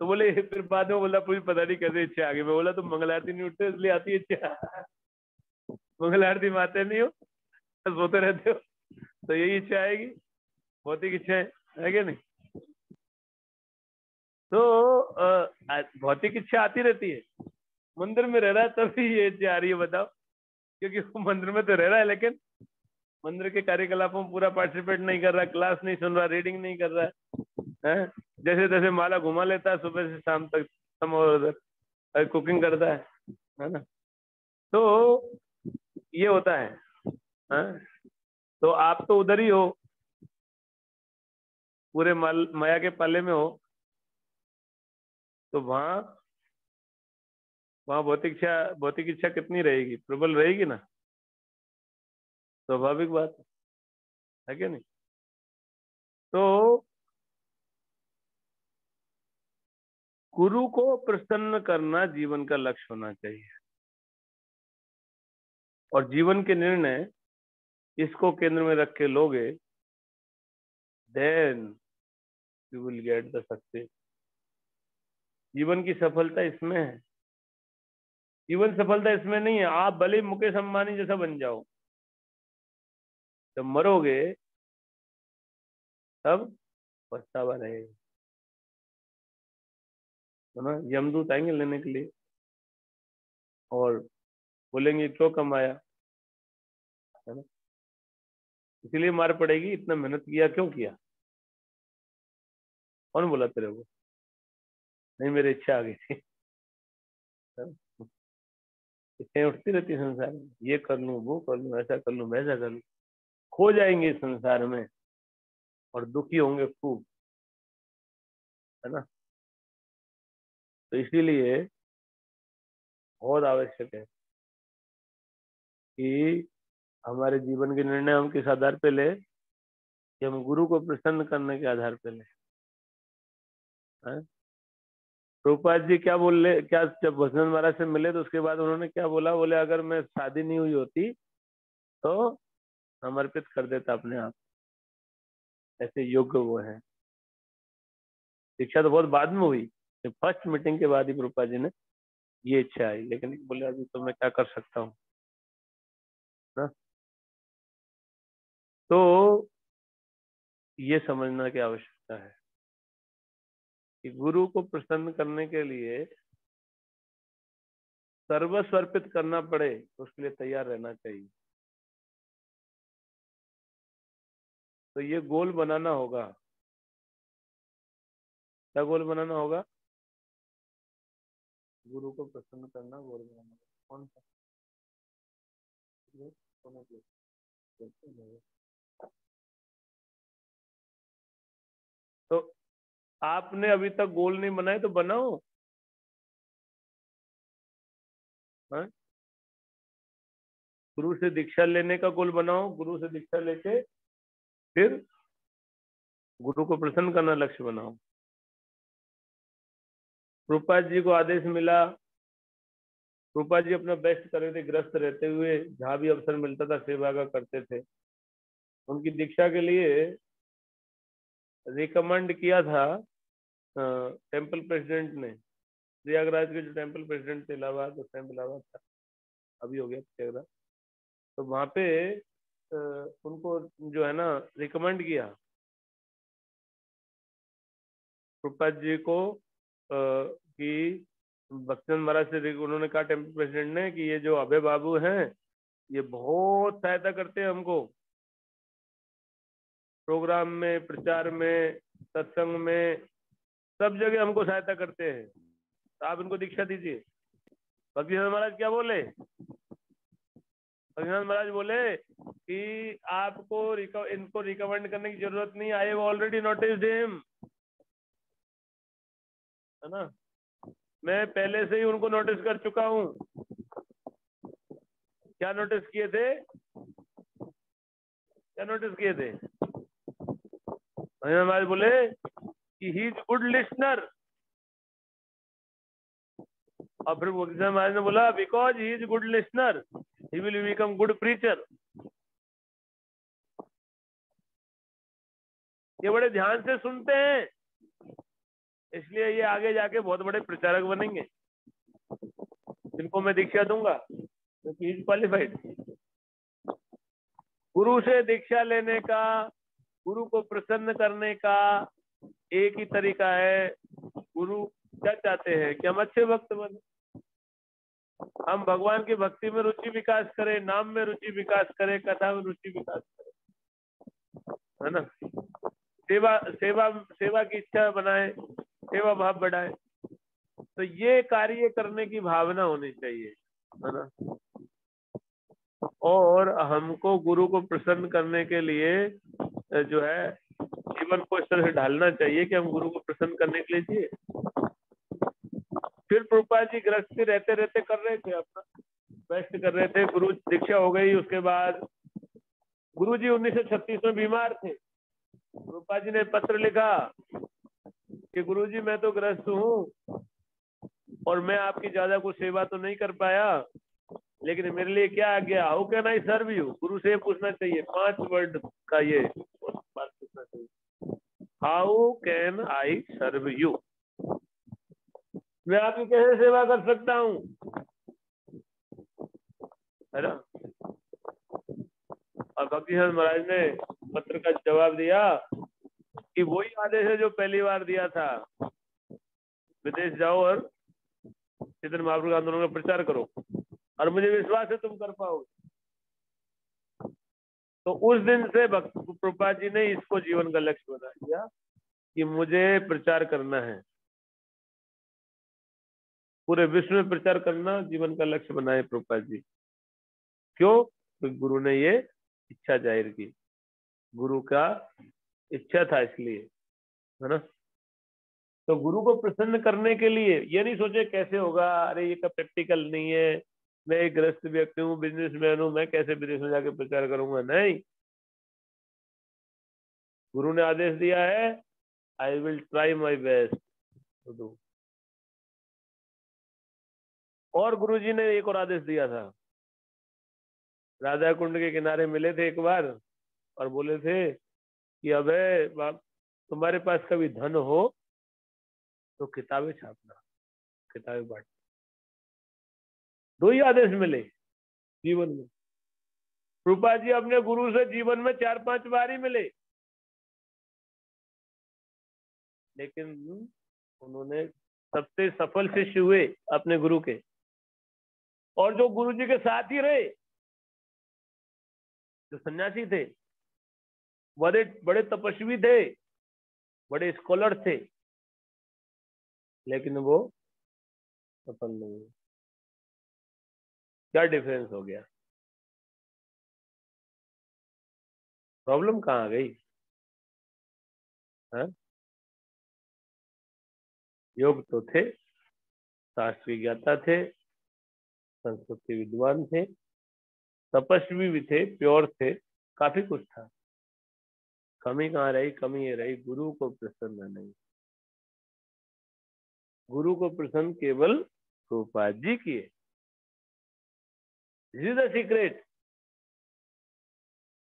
तो बोले, फिर बाद में बोला, मुझे पता नहीं कैसे इच्छा आ गई। मैं बोला तुम मंगल आरती नहीं उठते इसलिए आती है इच्छा? मंगल आरती में आते नहीं हो, सोते रहते हो, तो यही इच्छा आएगी, भौतिक इच्छा है क्या नहीं? तो भौतिक इच्छा आती रहती है। मंदिर में रह रहा है तभी ये इच्छा आ रही है, बताओ। क्योंकि वो मंदिर में तो रह रहा है, लेकिन मंदिर के कार्यकलापों में पूरा पार्टिसिपेट नहीं कर रहा, क्लास नहीं सुन रहा, रीडिंग नहीं कर रहा है। जैसे तैसे माला घुमा लेता है सुबह से शाम तक, सम और उधर कुकिंग करता है ना। तो ये होता है, तो आप तो उधर ही हो, पूरे माया के पाले में हो, तो वहां भौतिक इच्छा कितनी रहेगी? प्रबल रहेगी ना, स्वाभाविक बात है क्या नहीं? तो गुरु को प्रसन्न करना जीवन का लक्ष्य होना चाहिए, और जीवन के निर्णय इसको केंद्र में रख के लोगे, then you will get the success. जीवन की सफलता इसमें है, जीवन सफलता इसमें नहीं है। आप भले मुकेश अंबानी जैसा बन जाओ, जब मरोगे तब पछतावा रहेगा, है ना। यमदूत आएंगे लेने के लिए और बोलेंगे क्यों कमाया, है ना। इसीलिए मार पड़ेगी, इतना मेहनत किया क्यों किया? कौन बोला तेरे को? नहीं, मेरी इच्छा आ गई थी। इच्छाएं उठती रहती संसार में, ये कर लूं, वो कर लूं, ऐसा कर लूं, वैसा कर लूं, खो जाएंगे इस संसार में और दुखी होंगे खूब, है ना। तो इसीलिए बहुत आवश्यक है कि हमारे जीवन के निर्णय हम किस आधार पे ले, कि हम गुरु को प्रसन्न करने के आधार पे ले। प्रभुपाद जी क्या बोल रहे, क्या जब भजन महाराज से मिले तो उसके बाद उन्होंने क्या बोला, बोले अगर मैं शादी नहीं हुई होती तो समर्पित कर देता अपने आप, ऐसे योग्य वो है। दीक्षा तो बहुत बाद में हुई, फर्स्ट मीटिंग के बाद ही प्रभुपाद जी ने ये इच्छा आई, लेकिन बोले अभी तो मैं क्या कर सकता हूँ ना। तो ये समझना की आवश्यकता है कि गुरु को प्रसन्न करने के लिए सर्वस्व अर्पित करना पड़े तो उसके लिए तैयार रहना चाहिए। तो ये गोल बनाना होगा। क्या गोल बनाना होगा? गुरु को प्रसन्न करना गोल बनाना होगा। कौन सा? तो आपने अभी तक गोल नहीं बनाए तो बनाओ। हाँ? गुरु से दीक्षा लेने का गोल बनाओ, गुरु से दीक्षा लेके फिर गुरु को प्रसन्न करना लक्ष्य बनाओ। प्रभुपाद जी को आदेश मिला, प्रभुपाद जी अपना बेस्ट कर रहे थे, ग्रस्त रहते हुए जहां भी अवसर मिलता था सेवा का करते थे। उनकी दीक्षा के लिए रिकमेंड किया था टेम्पल प्रेसिडेंट ने, प्रयागराज के जो टेम्पल प्रेसिडेंट थे, इलाहाबाद, उस टाइम इलाहाबाद था, अभी हो गया प्रयागराज। तो वहां पे उनको जो है ना रिकमेंड किया प्रभुपाद जी को कि भक्तचंद महाराज से उन्होंने कहा टेम्पल प्रेसिडेंट ने कि ये जो अभय बाबू हैं ये बहुत सहायता करते हैं हमको, प्रोग्राम में, प्रचार में, सत्संग में, सब जगह हमको सहायता करते हैं, तो आप इनको दीक्षा दीजिए। भक्तिचंद महाराज क्या बोले? भक्तिचंद महाराज बोले कि आपको इनको रिकमेंड करने की जरूरत नहीं, I have already noticed him, है ना, मैं पहले से ही उनको नोटिस कर चुका हूं। क्या नोटिस किए थे? क्या नोटिस किए थे? महाराज बोले कि ही इज गुड लिसनर, और फिर महाराज ने बोला because he is good listener he will become good preacher. ये बड़े ध्यान से सुनते हैं, इसलिए ये आगे जाके बहुत बड़े प्रचारक बनेंगे, जिनको मैं दीक्षा दूंगा क्योंकि ही इज क्वालिफाइड। गुरु से दीक्षा लेने का, गुरु को प्रसन्न करने का एक ही तरीका है। गुरु क्या चाहते हैं कि हम अच्छे भक्त बने, हम भगवान की भक्ति में रुचि विकास करें, नाम में रुचि विकास करें, कथा में रुचि विकास करें, है ना। सेवा सेवा सेवा की इच्छा बनाए, सेवा भाव बढ़ाए, तो ये कार्य करने की भावना होनी चाहिए, है ना। और हमको गुरु को प्रसन्न करने के लिए जो है जीवन को इस तरह से ढालना चाहिए कि हम गुरु को प्रसन्न करने के लिए जिए। फिर प्रभुपाद जी गृहस्थी रहते रहते कर रहे थे, अपना बेस्ट कर रहे थे। गुरु दीक्षा हो गई, उसके बाद गुरु जी 1936 में बीमार थे। प्रभुपाद जी ने पत्र लिखा कि गुरु जी मैं तो गृहस्थ हूँ और मैं आपकी ज्यादा कुछ सेवा तो नहीं कर पाया, लेकिन मेरे लिए क्या आ गया, how can I serve you. गुरु से पूछना चाहिए, 5 वर्ड का ये बात पूछना चाहिए, how can I serve you, मैं आपकी कैसे सेवा कर सकता हूँ, है ना। और भक्तिचंद महाराज ने पत्र का जवाब दिया कि वही आदेश है जो पहली बार दिया था, विदेश जाओ और चैतन्य महाप्रभु के आंदोलन का प्रचार करो, और मुझे विश्वास है तुम कर पाओगे। तो उस दिन से प्रभुपाद जी ने इसको जीवन का लक्ष्य बना दिया कि मुझे प्रचार करना है। पूरे विश्व में प्रचार करना जीवन का लक्ष्य बनाए प्रभुपाद जी। क्यों? तो गुरु ने ये इच्छा जाहिर की, गुरु का इच्छा था इसलिए, है ना। तो गुरु को प्रसन्न करने के लिए ये नहीं सोचे कैसे होगा, अरे ये का प्रैक्टिकल नहीं है, मैं एक गृहस्थ व्यक्ति हूँ, बिजनेसमैन हूँ, मैं कैसे विदेश में जाके प्रचार करूंगा। नहीं, गुरु ने आदेश दिया है, I will try my best to do. और गुरु जी ने एक और आदेश दिया था, राधा कुंड के किनारे मिले थे एक बार और बोले थे कि अबे बाप, तुम्हारे पास कभी धन हो तो किताबें छापना, किताबें बांट। दो ही आदेश मिले जीवन में। रूपा जी अपने गुरु से जीवन में 4-5 बार ही मिले, लेकिन उन्होंने सबसे सफल शिष्य हुए अपने गुरु के, और जो गुरु जी के साथ ही रहे, जो सन्यासी थे, बड़े बड़े तपस्वी थे, बड़े स्कॉलर थे, लेकिन वो सफल नहीं हुए। क्या डिफरेंस हो गया? प्रॉब्लम कहाँ आ गई? है? योग तो थे, शास्त्री ज्ञाता थे, संस्कृत के विद्वान थे, तपस्वी भी थे, प्योर थे, काफी कुछ था। कमी कहाँ रही? कमी ये रही, गुरु को प्रसन्न नहीं। गुरु को प्रसन्न केवल प्रभुपाद जी किए। दिस इज द सीक्रेट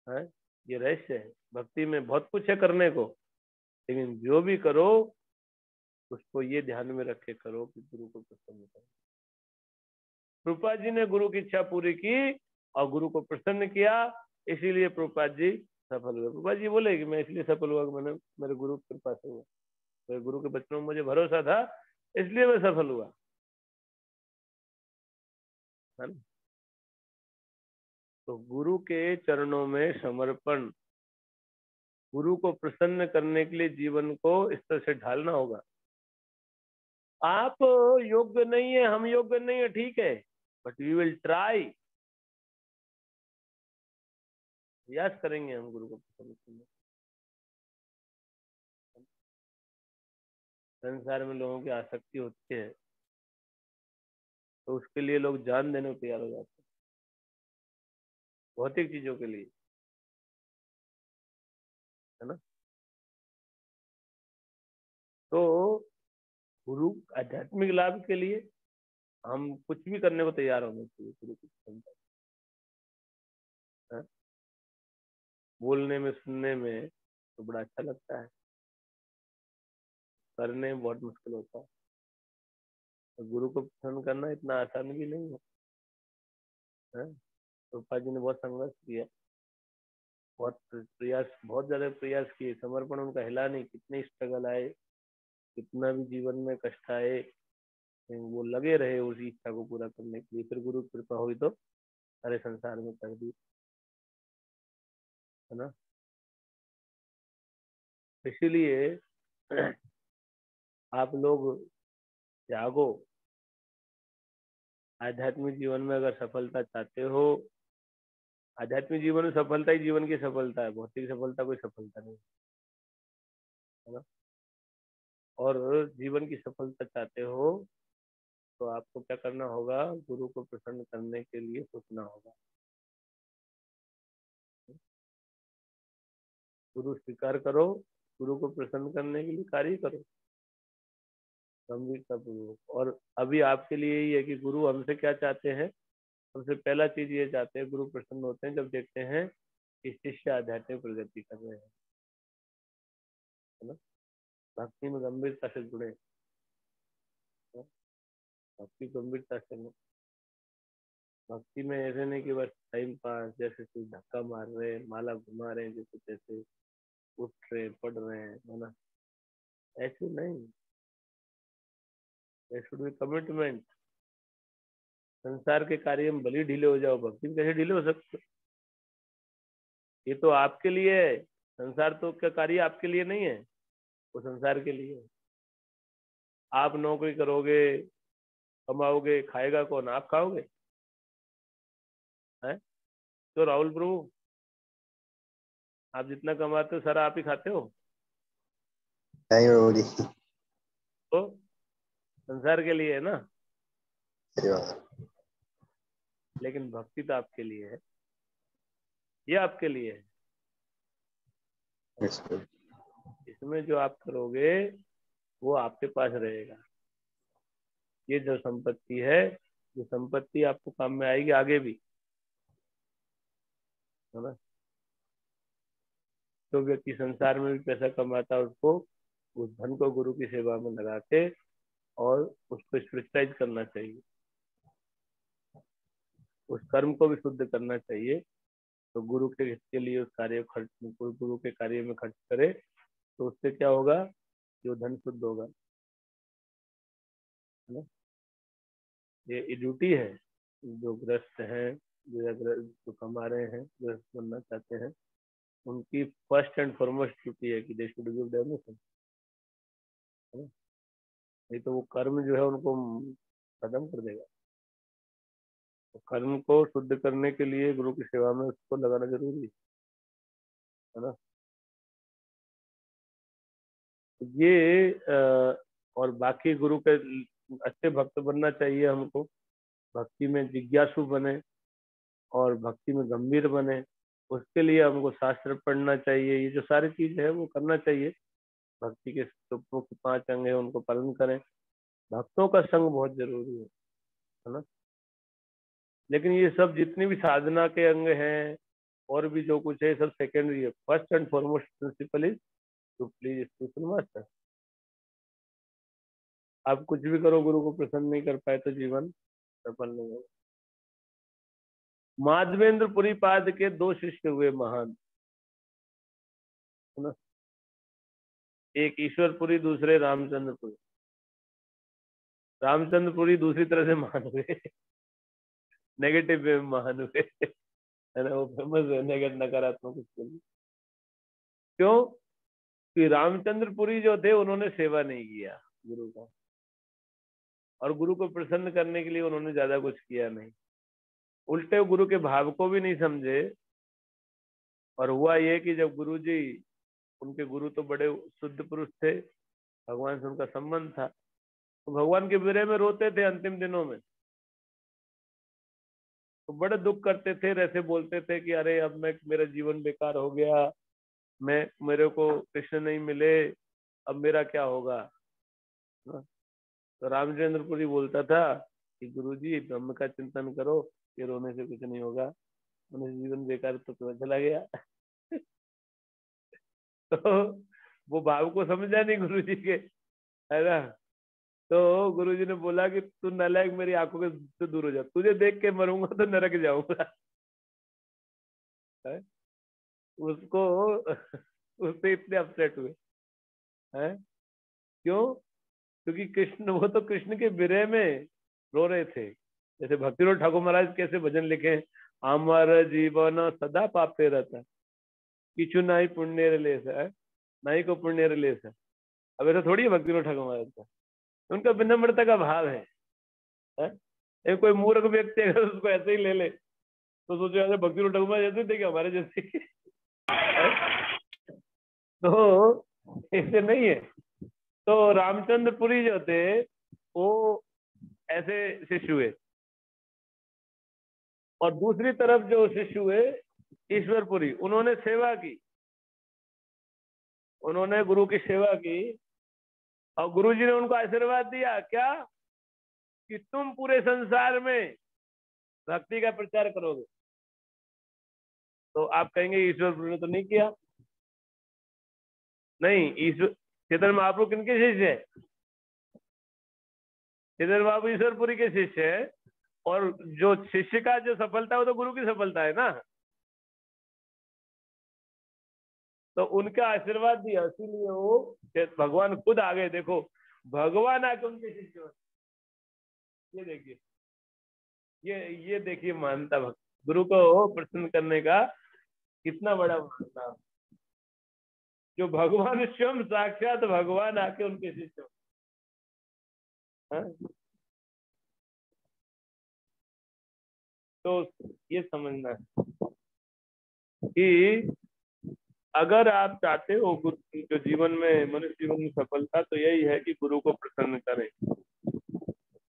है, ये रहस्य है। भक्ति में बहुत कुछ है करने को, लेकिन जो भी करो उसको ये ध्यान में रख के करो कि गुरु को प्रसन्न करो। प्रभुपाद जी ने गुरु की इच्छा पूरी की और गुरु को प्रसन्न किया, इसीलिए प्रभुपाद जी सफल हुए। प्रभुपाद जी बोले कि मैं इसलिए सफल हुआ कि मैंने मेरे गुरु की कृपा से हुआ, मेरे गुरु के बचनों में मुझे भरोसा था, इसलिए मैं सफल हुआ, है ना। तो गुरु के चरणों में समर्पण, गुरु को प्रसन्न करने के लिए जीवन को इस तरह से ढालना होगा। आप योग्य नहीं है, हम योग्य नहीं है, ठीक है, बट वी विल ट्राई, प्रयास करेंगे हम गुरु को प्रसन्न करने। संसार में लोगों की आसक्ति होती है तो उसके लिए लोग जान देने को तैयार हो जाते हैं, भौतिक चीजों के लिए, है ना। तो गुरु आध्यात्मिक लाभ के लिए हम कुछ भी करने को तैयार होने चाहिए। गुरु की प्रसन्नता, है? बोलने में, सुनने में तो बड़ा अच्छा लगता है, करने में बहुत मुश्किल होता है। तो गुरु को प्रसन्न करना इतना आसान भी नहीं है। रूपा जी ने बहुत संघर्ष किया, बहुत प्रयास, बहुत ज्यादा प्रयास किए, समर्पण उनका हिला नहीं। कितने स्ट्रगल आए, कितना भी जीवन में कष्ट आए, लेकिन वो लगे रहे उसी इच्छा को पूरा करने के लिए। फिर गुरु की कृपा हुई तो सारे संसार में कर दी, है ना। इसीलिए आप लोग जागो, आध्यात्मिक जीवन में अगर सफलता चाहते हो, आध्यात्मिक जीवन में सफलता ही जीवन की सफलता है, भौतिक सफलता कोई सफलता नहीं, है ना। और जीवन की सफलता चाहते हो तो आपको क्या करना होगा? गुरु को प्रसन्न करने के लिए सोचना होगा। गुरु स्वीकार करो, गुरु को प्रसन्न करने के लिए कार्य करो गंभीरता पूर्वक। और अभी आपके लिए यही है कि गुरु हमसे क्या चाहते हैं। सबसे पहला चीज ये चाहते हैं, गुरु प्रसन्न होते हैं जब देखते हैं कि शिष्य आध्यात्मिक प्रगति कर रहे हैं, है ना, भक्ति में गंभीरता से जुड़े, भक्ति गंभीरता से नहीं। भक्ति में ऐसे नहीं कि बस टाइम पास, जैसे कोई धक्का मार रहे हैं, माला घुमा रहे हैं, जैसे तैसे उठ रहे पढ़ रहे हैं, है ना, ऐसे नहीं। there should be commitment. संसार के कार्य में भले ढीले हो जाओ, भक्ति में कैसे ढीले हो सकते? ये तो आपके लिए है, संसार तो का कार्य आपके लिए नहीं है, वो संसार के लिए है। आप नौकरी करोगे कमाओगे, खाएगा कौन? आप खाओगे? हैं? तो राहुल प्रभु, आप जितना कमाते हो सारा आप ही खाते हो? नहीं प्रभु जी। तो संसार के लिए है ना, सही बात। लेकिन भक्ति तो आपके लिए है, ये आपके लिए है। Yes, प्रभु। इसमें जो आप करोगे वो आपके पास रहेगा। ये जो संपत्ति है, ये संपत्ति आपको काम में आएगी आगे भी, है ना। जो व्यक्ति संसार में भी पैसा कमाता है उसको उस धन को गुरु की सेवा में लगा के और उसको स्पिरिचुअलाइज करना चाहिए, उस कर्म को भी शुद्ध करना चाहिए। तो गुरु के लिए उस कार्य खर्च, गुरु के कार्य में खर्च करे तो उससे क्या होगा? जो धन शुद्ध होगा, है ना। ये ड्यूटी है। जो ग्रस्त हैं, जो कमा रहे हैं, ग्रस्त बनना चाहते हैं, उनकी फर्स्ट एंड फॉरमोस्ट ड्यूटी है कि दे शुड गिव डोनेशन, है ना। नहीं तो वो कर्म जो है उनको खत्म कर देगा। तो कर्म को शुद्ध करने के लिए गुरु की सेवा में उसको लगाना जरूरी है ना। तो ये और बाकी गुरु के अच्छे भक्त बनना चाहिए हमको, भक्ति में जिज्ञासु बने और भक्ति में गंभीर बने। उसके लिए हमको शास्त्र पढ़ना चाहिए, ये जो सारी चीज है वो करना चाहिए। भक्ति के जो मुख्य 5 अंग है उनको पालन करें। भक्तों का संग बहुत जरूरी है ना। लेकिन ये सब जितनी भी साधना के अंग हैं और भी जो कुछ है सब सेकेंडरी है। First and foremost principle is to please spiritual master. आप कुछ भी करो, गुरु को प्रसन्न नहीं कर पाए तो जीवन सफल नहीं होगा। माधवेंद्र पाद के 2 शिष्य हुए महान, है ना। एक ईश्वरपुरी, दूसरे रामचंद्रपुरी। रामचंद्रपुरी दूसरी तरह से महान हुए, नेगेटिव वे में महान हुए, है ना। वो फेमस है नकारात्मक उसके लिए। क्यों? कि रामचंद्रपुरी जो थे उन्होंने सेवा नहीं किया गुरु का, और गुरु को प्रसन्न करने के लिए उन्होंने ज्यादा कुछ किया नहीं। उल्टे गुरु के भाव को भी नहीं समझे। और हुआ ये कि जब गुरु जी, उनके गुरु तो बड़े शुद्ध पुरुष थे, भगवान से उनका संबंध था, तो भगवान के विरह में रोते थे अंतिम दिनों में। तो बड़े दुख करते थे, ऐसे बोलते थे कि अरे अब मेरा जीवन बेकार हो गया, मेरे को कृष्ण नहीं मिले, अब मेरा क्या होगा। तो रामचंद्रपुरी बोलता था कि गुरुजी ब्रह्म का चिंतन करो, ये रोने से कुछ नहीं होगा, उन्हें जीवन बेकार तो पता चला गया। तो वो भाव को समझा नहीं गुरुजी के, है ना। तो गुरुजी ने बोला कि तू नालायक, मेरी आंखों के से दूर हो जा, तुझे देख के मरूंगा तो नरक जाऊंगा। उसको उससे इतने अपसेट हुए हैं। क्यों? क्योंकि कृष्ण, वो तो कृष्ण के विरह में रो रहे थे। जैसे भक्तिविनोद ठाकुर महाराज कैसे भजन लिखे, अमर जीवन सदा पापे रहता, किचु नाई पुण्य रिलेस है, नाई को पुण्य रिलेस है। अब ऐसा थोड़ी है भक्तिविनोद ठाकुर महाराज का, उनका विनम्रता का भाव है। एक कोई मूर्ख व्यक्ति अगर उसको ऐसे ही ले ले तो सोचो ऐसे भक्तिविनोद ठाकुर महाराज जैसे थे क्या हमारे जैसे। तो ऐसे नहीं है। तो रामचंद्रपुरी जो थे वो ऐसे शिष्य हुए, और दूसरी तरफ जो शिष्य हुए ईश्वरपुरी, उन्होंने सेवा की, उन्होंने गुरु की सेवा की, और गुरु जी ने उनको आशीर्वाद दिया क्या, कि तुम पूरे संसार में भक्ति का प्रचार करोगे। तो आप कहेंगे ईश्वरपुरी ने तो नहीं किया। नहीं, ईश्वर चेतन महाप्रभु किनके शिष्य है? चेतन महाप्रभु ईश्वरपुरी के शिष्य है, और जो शिष्य का जो सफलता है वो तो गुरु की सफलता है ना। तो उनका आशीर्वाद दिया, इसीलिए वो भगवान खुद आ गए। देखो भगवान आके उनके शिष्य बने। ये देखिए, ये देखिए मानता भक्त, गुरु को प्रसन्न करने का कितना बड़ा मानता। जो भगवान स्वयं साक्षात भगवान आके उनके शिष्य, तो ये समझना है कि अगर आप चाहते हो जो जीवन में, मनुष्य जीवन में सफलता, तो यही है कि गुरु को प्रसन्न करें।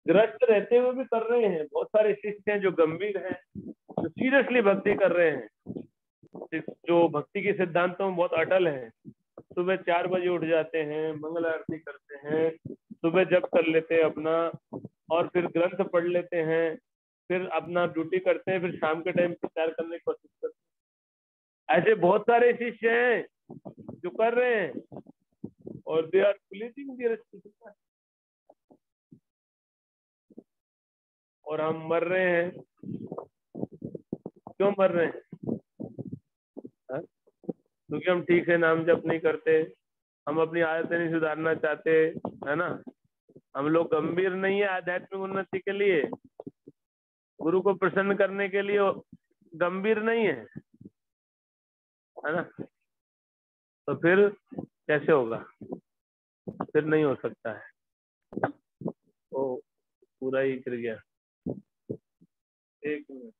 ग्रस्त रहते हुए भी कर रहे हैं, बहुत सारे शिष्य हैं जो गंभीर हैं, जो सीरियसली भक्ति कर रहे हैं, जो भक्ति के सिद्धांतों में बहुत अटल हैं। सुबह 4 बजे उठ जाते हैं, मंगल आरती करते हैं, सुबह जप कर लेते हैं अपना, और फिर ग्रंथ पढ़ लेते हैं, फिर अपना ड्यूटी करते हैं, फिर शाम के टाइम प्रचार करने की कोशिश करते हैं। ऐसे बहुत सारे शिष्य हैं जो कर रहे हैं, और they are pleasing their spirit, और हम मर रहे हैं। क्यों मर रहे हैं? क्योंकि हम ठीक से नाम जप नहीं करते, हम अपनी आदतें नहीं सुधारना चाहते, है ना। हम लोग गंभीर नहीं है आध्यात्मिक उन्नति के लिए, गुरु को प्रसन्न करने के लिए गंभीर नहीं है ना। तो फिर कैसे होगा? फिर नहीं हो सकता है। तो पूरा ही गिर गया। एक मिनट,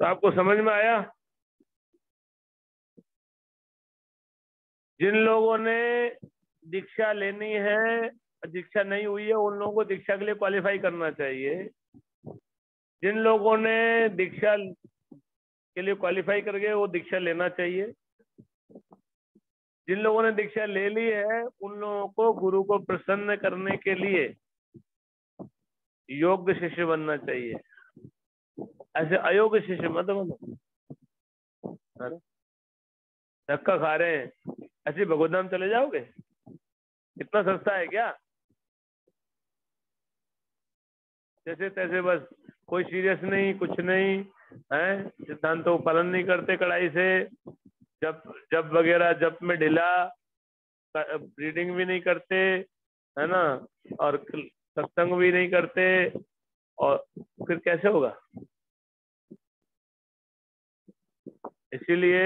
तो आपको समझ में आया? जिन लोगों ने दीक्षा लेनी है, दीक्षा नहीं हुई है, उन लोगों को दीक्षा के लिए क्वालिफाई करना चाहिए। जिन लोगों ने दीक्षा के लिए क्वालिफाई कर गए, वो दीक्षा लेना चाहिए। जिन लोगों ने दीक्षा ले ली है, उन लोगों को गुरु को प्रसन्न करने के लिए योग्य शिष्य बनना चाहिए। ऐसे अयोग्य शिष्य मत बनो। धक्का खा रहे हैं, ऐसे भगवत चले जाओगे? इतना सस्ता है क्या? जैसे तैसे बस, कोई सीरियस नहीं, कुछ नहीं है, सिद्धांतों का पालन नहीं करते कड़ाई से, जब वगैरह जब में ढिला, रीडिंग भी नहीं करते, है ना, और सत्संग भी नहीं करते, और फिर कैसे होगा? इसीलिए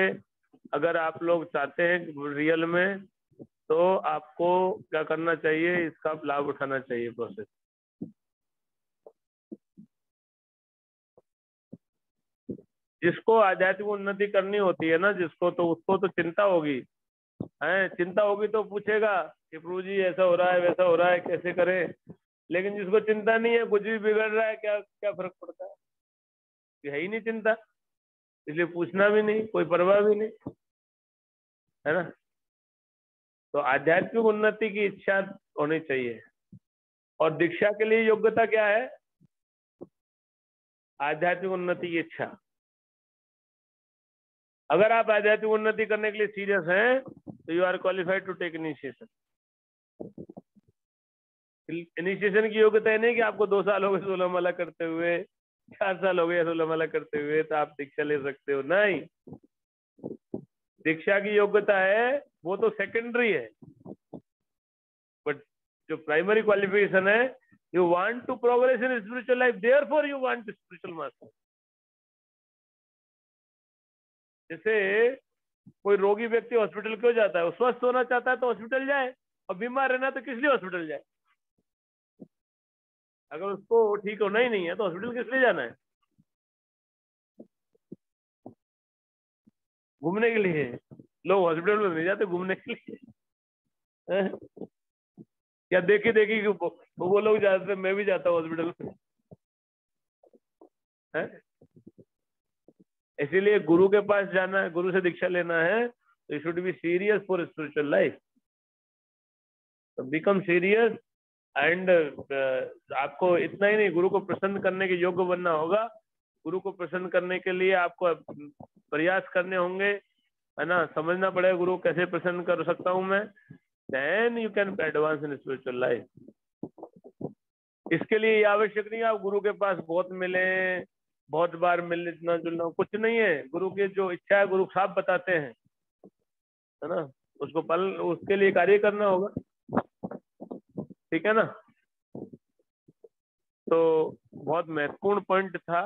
अगर आप लोग चाहते हैं रियल में, तो आपको क्या करना चाहिए, इसका लाभ उठाना चाहिए प्रोसेस। जिसको आध्यात्मिक उन्नति करनी होती है ना, जिसको, तो उसको तो चिंता होगी, है, चिंता होगी तो पूछेगा कि प्रभु जी ऐसा हो रहा है, वैसा हो रहा है, कैसे करें। लेकिन जिसको चिंता नहीं है, कुछ भी बिगड़ रहा है, क्या क्या फर्क पड़ता है? है ही नहीं चिंता, इसलिए पूछना भी नहीं, कोई परवाह भी नहीं, है ना। तो आध्यात्मिक उन्नति की इच्छा होनी चाहिए। और दीक्षा के लिए योग्यता क्या है? आध्यात्मिक उन्नति की इच्छा। अगर आप आध्यात्मिक उन्नति करने के लिए सीरियस हैं, तो you are qualified to take initiation. Initiation की योग्यता है नहीं कि आपको 2 साल हो गए 16 माला करते हुए, 4 साल हो गए 16 माला करते हुए, तो आप दीक्षा ले सकते हो। नहीं, दीक्षा की योग्यता है वो तो सेकेंडरी है, बट जो प्राइमरी क्वालिफिकेशन है, you want to progress in spiritual life, therefore you want spiritual master. जैसे कोई रोगी व्यक्ति हॉस्पिटल क्यों जाता है? वो स्वस्थ होना चाहता है तो हॉस्पिटल जाए, और बीमार रहना तो किस लिए हॉस्पिटल जाए? अगर उसको ठीक होना ही नहीं है तो हॉस्पिटल किस लिए जाना है? घूमने के लिए। लोग हॉस्पिटल में नहीं जाते, घूमने के लिए। क्या देखी देखी वो लोग जाते हैं, मैं भी जाता हूँ हॉस्पिटल में। इसीलिए गुरु के पास जाना है, गुरु से दीक्षा लेना है, तो you should be serious for spiritual life. तो बिकम सीरियस, एंड आपको इतना ही नहीं, गुरु को प्रसन्न करने के योग्य बनना होगा। गुरु को प्रसन्न करने के लिए आपको प्रयास करने होंगे, है ना, समझना पड़ेगा गुरु कैसे प्रसन्न कर सकता हूं मैं। Then you can advance in spiritual life. इसके लिए ये आवश्यक नहीं आप गुरु के पास बहुत मिले, बहुत बार मिलने, इतना जुलना कुछ नहीं है। गुरु की जो इच्छा है गुरु साहब बताते हैं, है ना, उसको पालन, उसके लिए कार्य करना होगा। ठीक है ना। तो बहुत महत्वपूर्ण पॉइंट था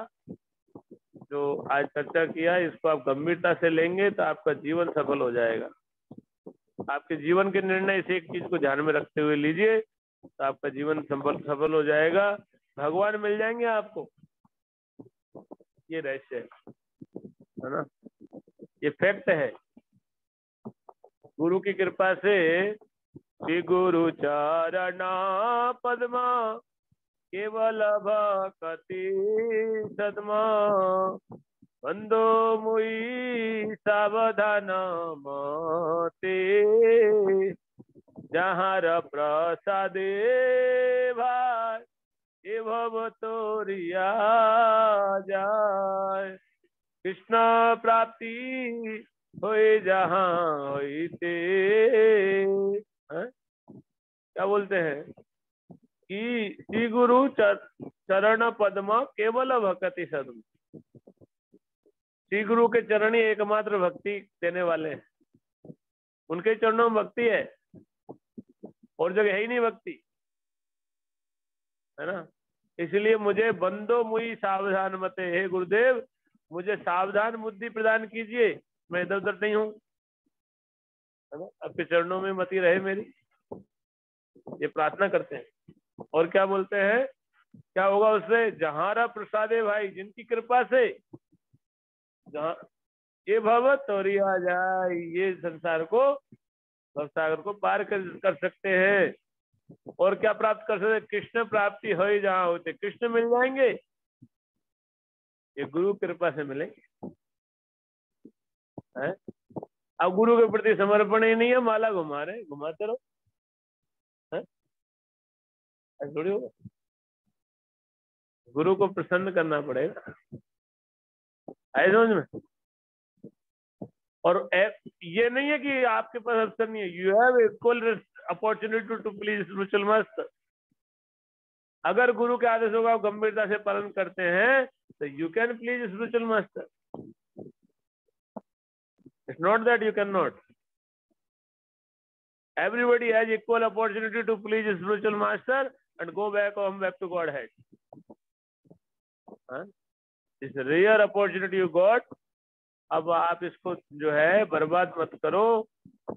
जो आज चर्चा किया, इसको आप गंभीरता से लेंगे तो आपका जीवन सफल हो जाएगा। आपके जीवन के निर्णय इस एक चीज को ध्यान में रखते हुए लीजिए, तो आपका जीवन सफल हो जाएगा, भगवान मिल जाएंगे आपको। ये रहस्य है ना, ये फैक्ट है। गुरु की कृपा से श्री गुरु चरणा पद्मा केवल भक्ति सदमा बंदो मुई सावधान मते जहाँ प्रसादे भाई ये भव तोरिया जाय कृष्ण प्राप्ति होए जहाँ होते। क्या बोलते हैं कि श्री गुरु चरण पद्म केवल भक्ति सदम। श्री गुरु के चरण ही एकमात्र भक्ति देने वाले हैं, उनके चरणों में भक्ति है और जगह है ही नहीं भक्ति, है ना। इसलिए मुझे बंदो मुई सावधान मते, हे गुरुदेव मुझे सावधान बुद्धि प्रदान कीजिए, मैं इधर उधर नहीं हूँ, है ना। आपके चरणों में मति रहे मेरी, ये प्रार्थना करते हैं। और क्या बोलते हैं, क्या होगा उससे, जहारा प्रसादे भाई, जिनकी कृपा से जहाँ ये भव तोरिया जाए, ये संसार को भवसागर को पार कर सकते हैं। और क्या प्राप्त कर सकते, कृष्ण प्राप्ति हो ही जहाँ होते, कृष्ण मिल जाएंगे, ये गुरु कृपा से मिलेंगे। अब गुरु के प्रति समर्पण ही नहीं है, माला घुमाते रहो, थोड़ी होगा। गुरु को प्रसन्न करना पड़ेगा, आए समझ में। और ये नहीं है कि आपके पास अवसर नहीं है, you have equal opportunity to please spiritual master. अगर गुरु के आदेशों का गंभीरता से पालन करते हैं तो you can please spiritual master. It's not that you can not. Everybody has equal opportunity to please spiritual master and go back home, back to Godhead. It's a rare opportunity you got. अब आप इसको जो है बर्बाद मत करो।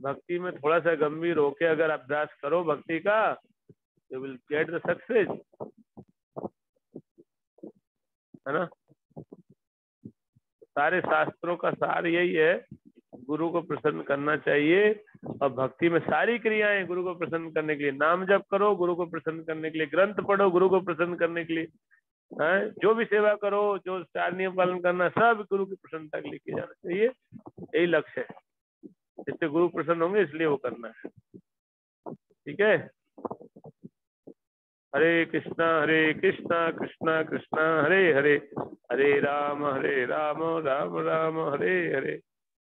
भक्ति में थोड़ा सा गंभीर होके अगर अभ्यास करो भक्ति का, you will get the success, है ना। सारे शास्त्रों का सार यही है, गुरु को प्रसन्न करना चाहिए। और भक्ति में सारी क्रियाएं गुरु को प्रसन्न करने के लिए, नाम जप करो गुरु को प्रसन्न करने के लिए, ग्रंथ पढ़ो गुरु को प्रसन्न करने के लिए, जो भी सेवा करो, जो चार नियम पालन करना, सब गुरु की प्रसन्नता के लिए किया जाना चाहिए। यही लक्ष्य है, इससे गुरु प्रसन्न होंगे, इसलिए वो करना है। ठीक है। हरे कृष्णा कृष्णा कृष्णा हरे हरे, हरे राम राम राम हरे हरे।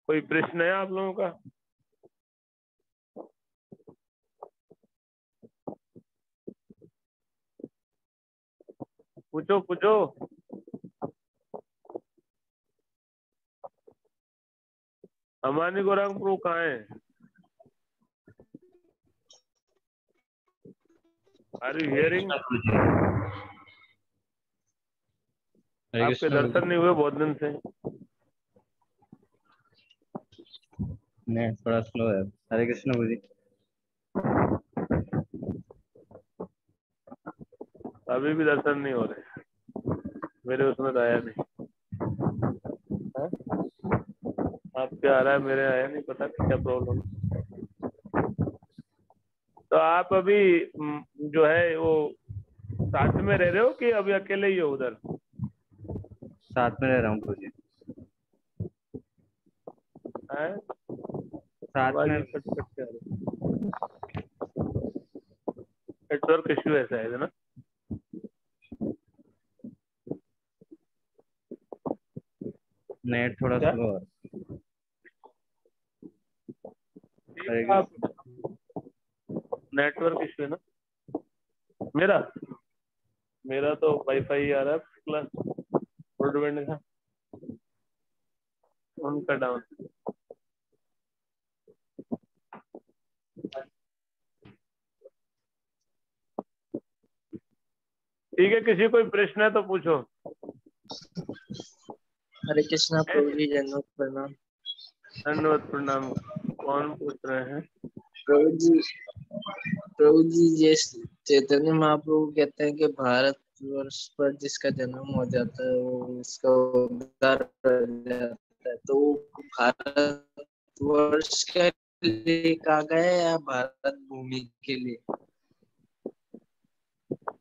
कोई प्रश्न है आप लोगों का? पूछो। हमारी गौरंग प्रभु कहाँ है? Are you hearing? आपके दर्शन नहीं हुए बहुत दिन से। नहीं, थोड़ा स्लो है। हरे कृष्ण जी। अभी भी दर्शन नहीं हो रहे मेरे, उसमें तो आया नहीं। आपके आ रहा है, मेरे आया नहीं, पता नहीं क्या प्रॉब्लम। तो आप अभी जो है वो साथ में रह रहे हो कि अभी अकेले ही हो उधर? साथ में रह रहा हूँ प्रभु जी। साथ में नेटवर्क इश्यू ऐसा है ना। नेट थोड़ा स्लो है। नेटवर्क इश्यू है ना। मेरा तो वाईफाई आ रहा है प्लस ब्रॉडबैंड का उनका डाउन। ठीक है, किसी कोई प्रश्न है तो पूछो। हरे कृष्णा प्रभु जी, दंडवत प्रणाम। दंडवत प्रणाम। कौन पूछ रहे हैं? प्रभु जी जैसे चैतन्य महाप्रभु कहते हैं कि भारत वर्ष पर जिसका जन्म हो जाता है वो इसका उद्धार कर जाता है, तो भारत वर्ष के लिए कहा गया है या भारत भूमि के लिए?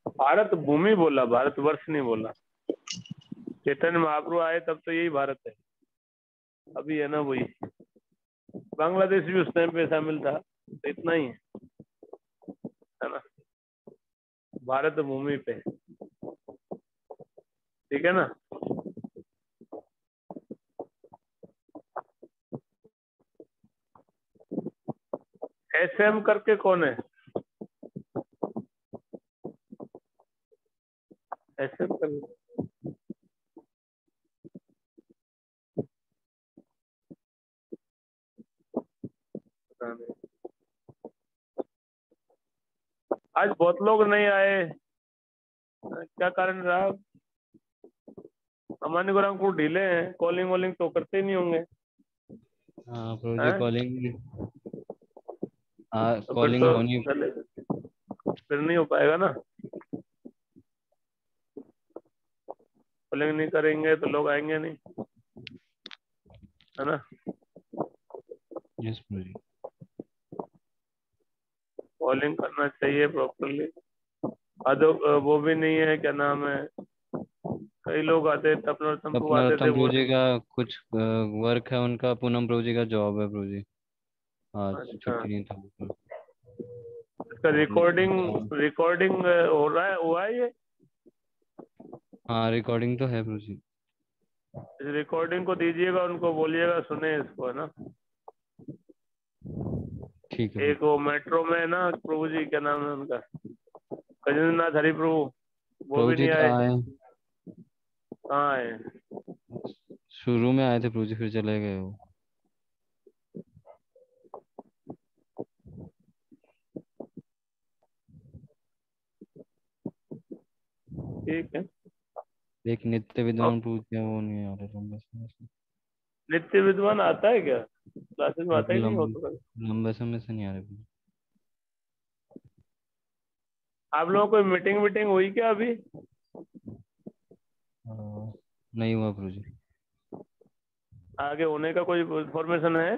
भारत भूमि बोला, भारत वर्ष नहीं बोला। चैतन्य महाप्रभु आए तब तो यही भारत है, अभी है ना वही। बांग्लादेश भी उस टाइम पे शामिल था, तो इतना ही है ना, भारत भूमि पे, ठीक है ना। एसएम करके कौन है? एसएम करके पता नहीं। आज बहुत लोग नहीं आए, क्या कारण रहा? हमारे गुराम को ढीले हैं, कॉलिंग वॉलिंग तो करते ही नहीं होंगे। हाँ प्रभु जी हैं? कॉलिंग, तो फिर कॉलिंग तो होनी। फिर नहीं हो पाएगा ना, कॉलिंग नहीं करेंगे तो लोग आएंगे नहीं, है ना। यस प्रभु जी। कॉलिंग करना चाहिए प्रॉपरली। वो भी नहीं है, क्या नाम है, कई लोग आते थे, अपना संपू अपना आते थे, रतन प्रभु वो जी नहीं। का कुछ वर्क है उनका, पूनम प्रभु जी का जॉब है प्रभु जी, आज अच्छा, छुट्टी नहीं था उनको। इसका रिकॉर्डिंग हाँ रिकॉर्डिंग हो रहा है, हुआ है ये? हाँ रिकॉर्डिंग तो है प्रभु जी। इस रिकॉर्डिंग को दीजिएगा, उनको बोलिएगा सुने इसको, है ना। ठीक है एक वो मेट्रो में है ना प्रभु जी, क्या नाम है उनका, गजेंद्र नाथ हरि प्रभु, वो प्रभु भी जी नहीं तो आए। आए, कहाँ आए? शुरू में आए थे प्रभु जी, फिर चले गए वो। ठीक है। एक नित्य विद्वान प्रभु जी हैं, वो नहीं आ रहे लंबे समय से। नित्य विद्वान आता है क्या? क्लासेस में आता ही नहीं हो तो। लंबे समय से नहीं आ रहे प्रभु जी। आप लोगों को मीटिंग वीटिंग हुई क्या अभी? नहीं हुआ प्रभु जी। आगे होने का कोई इन्फॉर्मेशन है?